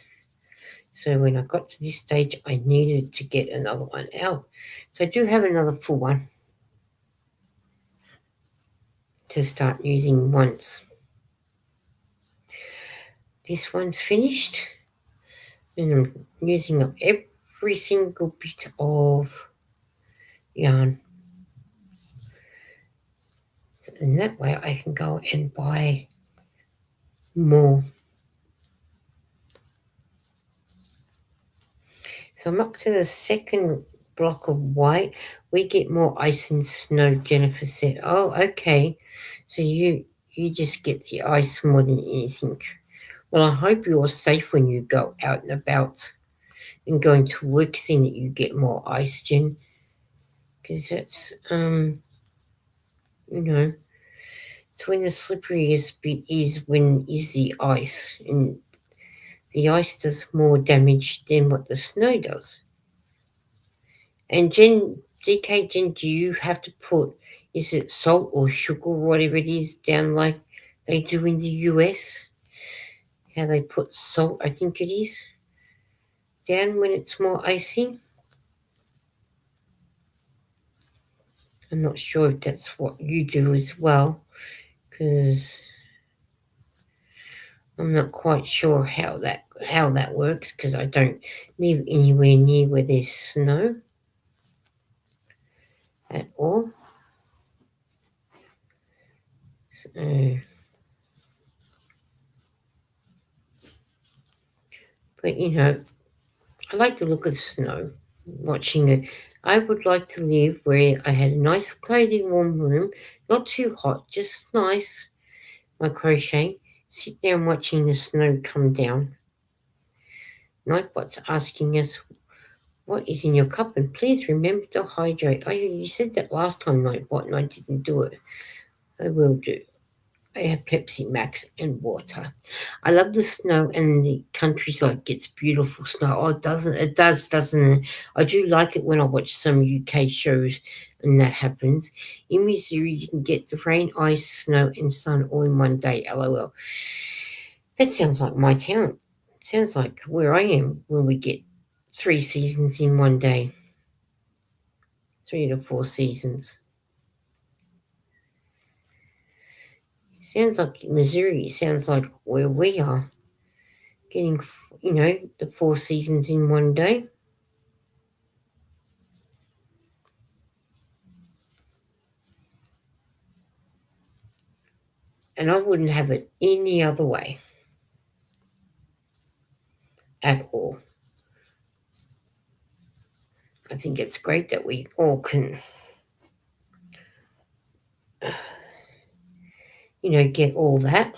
So when I got to this stage, I needed to get another one out. So I do have another full one to start using once. This one's finished. And I'm using up every single bit of yarn. And that way I can go and buy more. So I'm up to the second block of white. We get more ice and snow, Jennifer said. Oh, okay. So you just get the ice more than anything. Well, I hope you're safe when you go out and about and going to work, seeing that you get more ice, Jen. Because that's, it's when the slipperiest bit is the ice. And the ice does more damage than what the snow does. And Jen, do you have to put, is it salt or sugar or whatever it is down like they do in the US? How they put salt, I think it is, down when it's more icy. I'm not sure if that's what you do as well, because I'm not quite sure how that works because I don't live anywhere near where there's snow at all. So, but I like the look of snow. Watching it, I would like to live where I had a nice, cozy, warm room, not too hot, just nice. My crochet, sit down watching the snow come down. Nightbot's asking us what is in your cup, and please remember to hydrate. Oh, you said that last time, Nightbot, and I didn't do it. I will do. I have Pepsi Max and water. I love the snow and the countryside gets beautiful snow. Oh, it doesn't it? Doesn't it? I do like it when I watch some UK shows and that happens. In Missouri, you can get the rain, ice, snow, and sun all in one day. LOL. That sounds like my town. Sounds like where I am when we get 3 seasons in one day. 3 to 4 seasons. Sounds like Missouri. Sounds like where we are. Getting, the 4 seasons in one day. And I wouldn't have it any other way at all. I think it's great that we all can, get all that,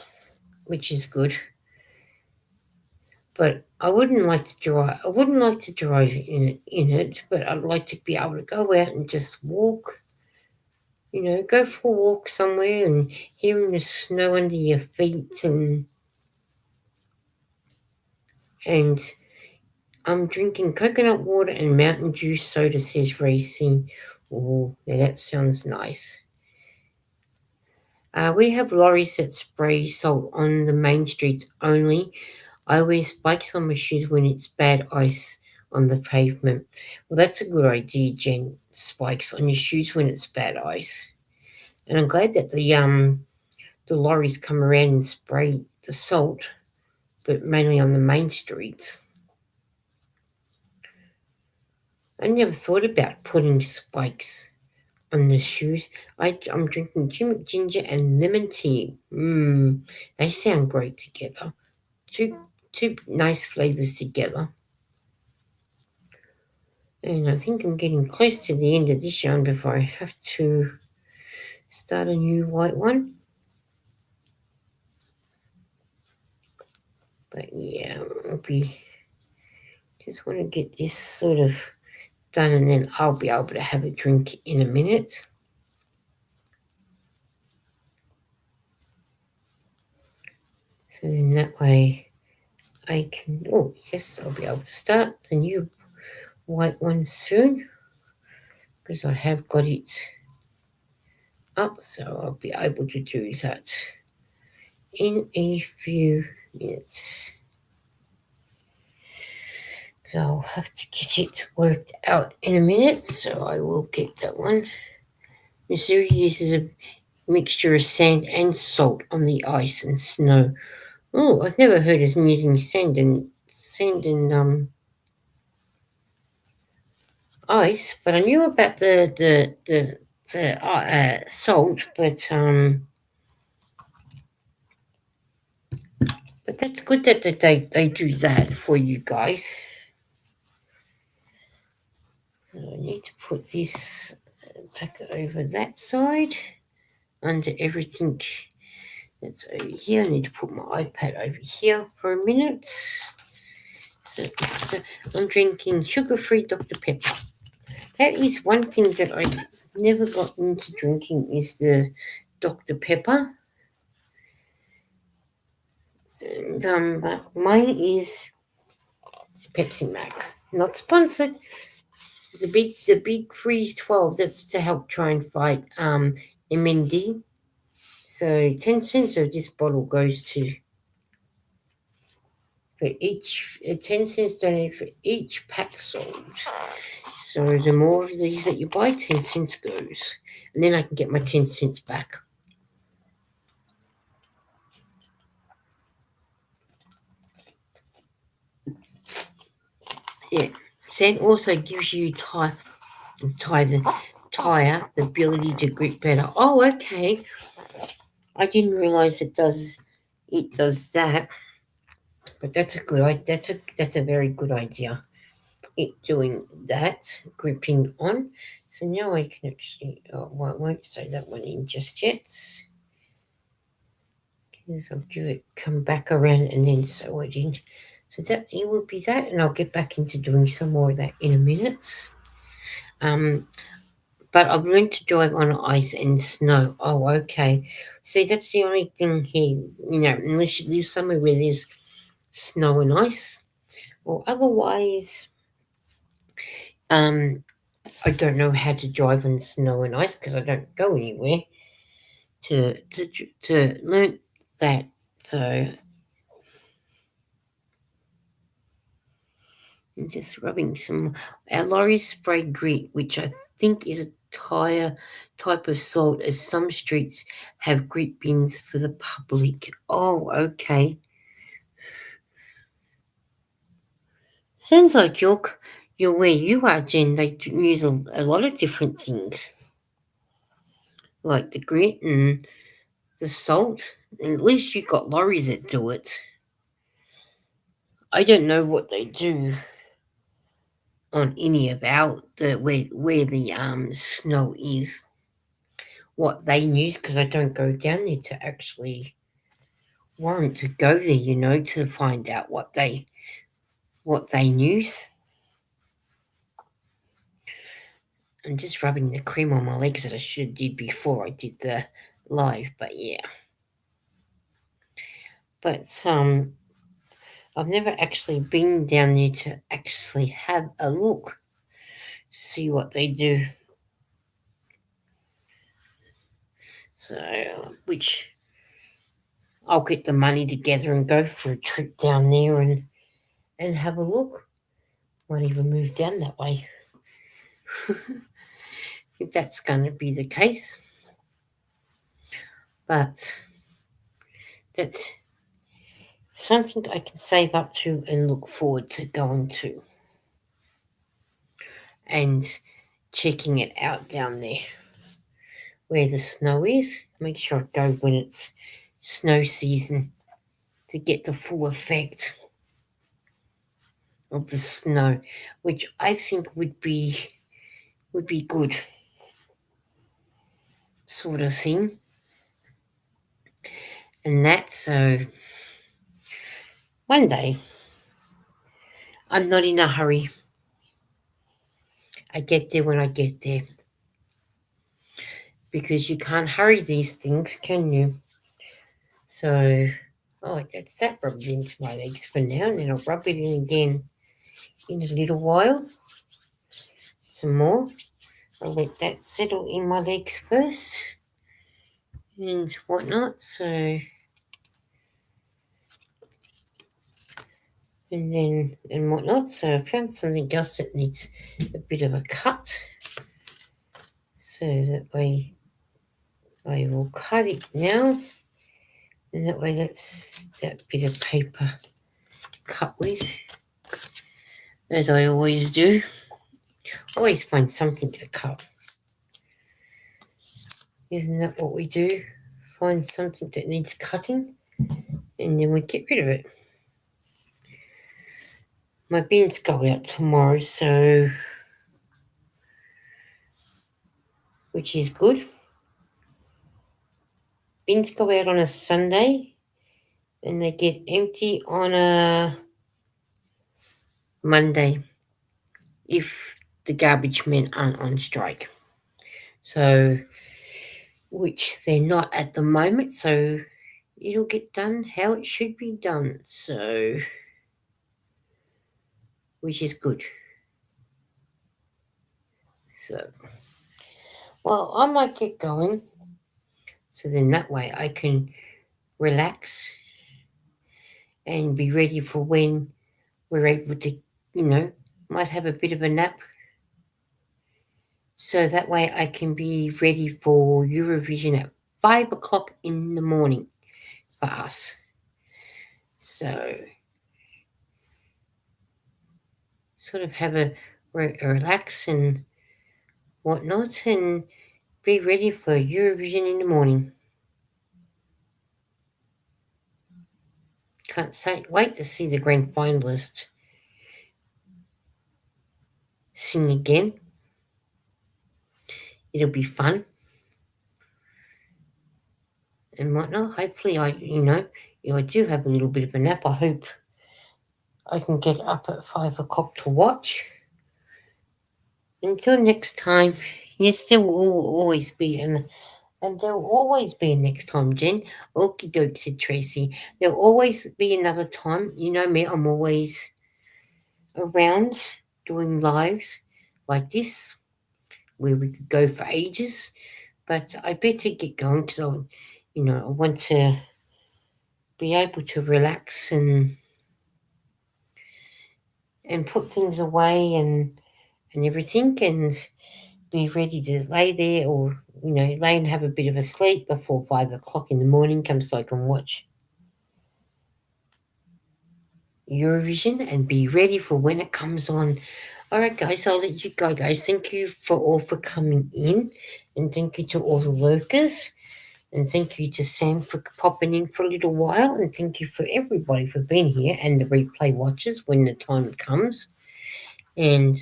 which is good. But I wouldn't like to drive. I wouldn't like to drive in it, but I'd like to be able to go out and just walk. Go for a walk somewhere and hearing the snow under your feet and I'm drinking coconut water and Mountain Dew soda, says Racing. Oh, yeah, that sounds nice. We have lorries that spray salt on the main streets only. I wear spikes on my shoes when it's bad ice on the pavement. Well, that's a good idea, Jen. Spikes on your shoes when it's bad ice. And I'm glad that the lorries come around and spray the salt, but mainly on the main streets. I never thought about putting spikes on the shoes. I'm drinking turmeric, ginger, and lemon tea. They sound great together. Two nice flavors together. And I think I'm getting close to the end of this yarn before I have to start a new white one. But yeah, just want to get this sort of done and then I'll be able to have a drink in a minute. So then that way I can, oh yes, I'll be able to start the new white one soon because I have got it up, so I'll be able to do that in a few minutes. So I'll have to get it worked out in a minute, so I will get that one. Missouri uses a mixture of sand and salt on the ice and snow. Oh, I've never heard of using sand and ice, but I knew about the salt, but that's good that they do that for you guys. I need to put this back over that side under everything that's over here. I need to put my iPad over here for a minute. So I'm drinking sugar-free Dr. Pepper. That is one thing that I never got into drinking is the Dr. Pepper. And mine is Pepsi Max. Not sponsored. The big freeze 12. That's to help try and fight MND. So 10 cents of this bottle goes to for each 10 cents donated for each pack sold. So the more of these that you buy, 10 cents goes, and then I can get my 10 cents back. Yeah. Sand also gives you tire the ability to grip better. Oh, okay. I didn't realize it does that. But that's a good. That's a very good idea. It doing that, gripping on. So now I can actually. Oh, well, I won't say that one in just yet. Because I'll do it. Come back around and then sew it in. So that it will be that, and I'll get back into doing some more of that in a minute. But I've learned to drive on ice and snow. Oh, okay. See, that's the only thing here. Unless you live somewhere where there's snow and ice, or otherwise, I don't know how to drive on snow and ice because I don't go anywhere to learn that. So I'm just rubbing some. Our lorry spray grit, which I think is a type of salt, as some streets have grit bins for the public. Oh, okay. Sounds like you're where you are, Jen. They use a lot of different things, like the grit and the salt. And at least you got lorries that do it. I don't know what they do on any of the where the snow is, what they use, because I don't go down there to actually warrant to go there, to find out what they use. I'm just rubbing the cream on my legs that I should have did before I did the live, but yeah. But I've never actually been down there to actually have a look to see what they do. So, which I'll get the money together and go for a trip down there and have a look. Might even move down that way. If that's going to be the case. But that's something I can save up to and look forward to going to. And checking it out down there. Where the snow is. Make sure I go when it's snow season to get the full effect of the snow, which I think would be good, sort of thing. And that, so one day, I'm not in a hurry. I get there when I get there. Because you can't hurry these things, can you? So, that's that rubbed into my legs for now, and then I'll rub it in again in a little while. Some more. I'll let that settle in my legs first and whatnot. So, and whatnot. So I found something else that needs a bit of a cut. So that way I will cut it now. And that way that's that bit of paper cut with. As I always do. Always find something to cut. Isn't that what we do? Find something that needs cutting and then we get rid of it. My bins go out tomorrow, so which is good. Bins go out on a Sunday and they get empty on a Monday if the garbage men aren't on strike. So, which they're not at the moment, so it'll get done how it should be done. So, which is good. So, well, I might get going. So then that way I can relax and be ready for when we're able to, might have a bit of a nap. So that way I can be ready for Eurovision at 5 o'clock in the morning for sort of have a relax and whatnot, and be ready for Eurovision in the morning. Can't wait to see the grand finalist sing again. It'll be fun and whatnot. Hopefully, I do have a little bit of a nap. I hope I can get up at 5 o'clock to watch. Until next time, yes, there will always be and there will always be a next time, Jen. Okie doke, said Tracy. There'll always be another time. You know me, I'm always around doing lives like this where we could go for ages. But I better get going because I want to be able to relax and put things away and everything and be ready to lay there or lay and have a bit of a sleep before 5 o'clock in the morning comes so I can watch Eurovision and be ready for when it comes on. All right, guys, I'll let you go, guys. Thank you for coming in, and thank you to all the lurkers, and thank you to Sam for popping in for a little while, and thank you for everybody for being here and the replay watchers when the time comes, and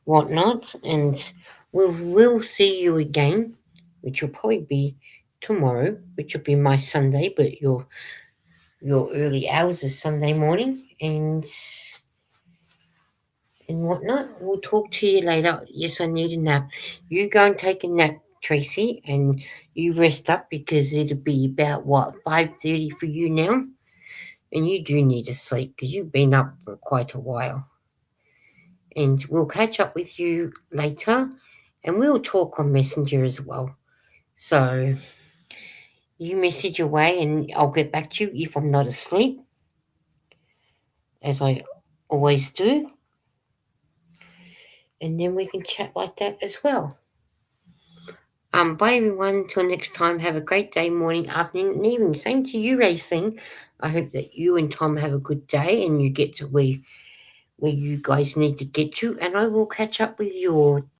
whatnot. And we'll see you again, which will probably be tomorrow, which will be my Sunday, but your early hours of Sunday morning, and whatnot. We'll talk to you later. Yes, I need a nap. You go and take a nap, Tracy, and you rest up because it'll be about 5:30 for you now, and you do need to sleep because you've been up for quite a while. And we'll catch up with you later, and we'll talk on Messenger as well. So you message away, and I'll get back to you if I'm not asleep, as I always do. And then we can chat like that as well. Bye everyone. Until next time, have a great day, morning, afternoon, and evening. Same to you, Racing. I hope that you and Tom have a good day and you get to where you guys need to get to. And I will catch up with you all.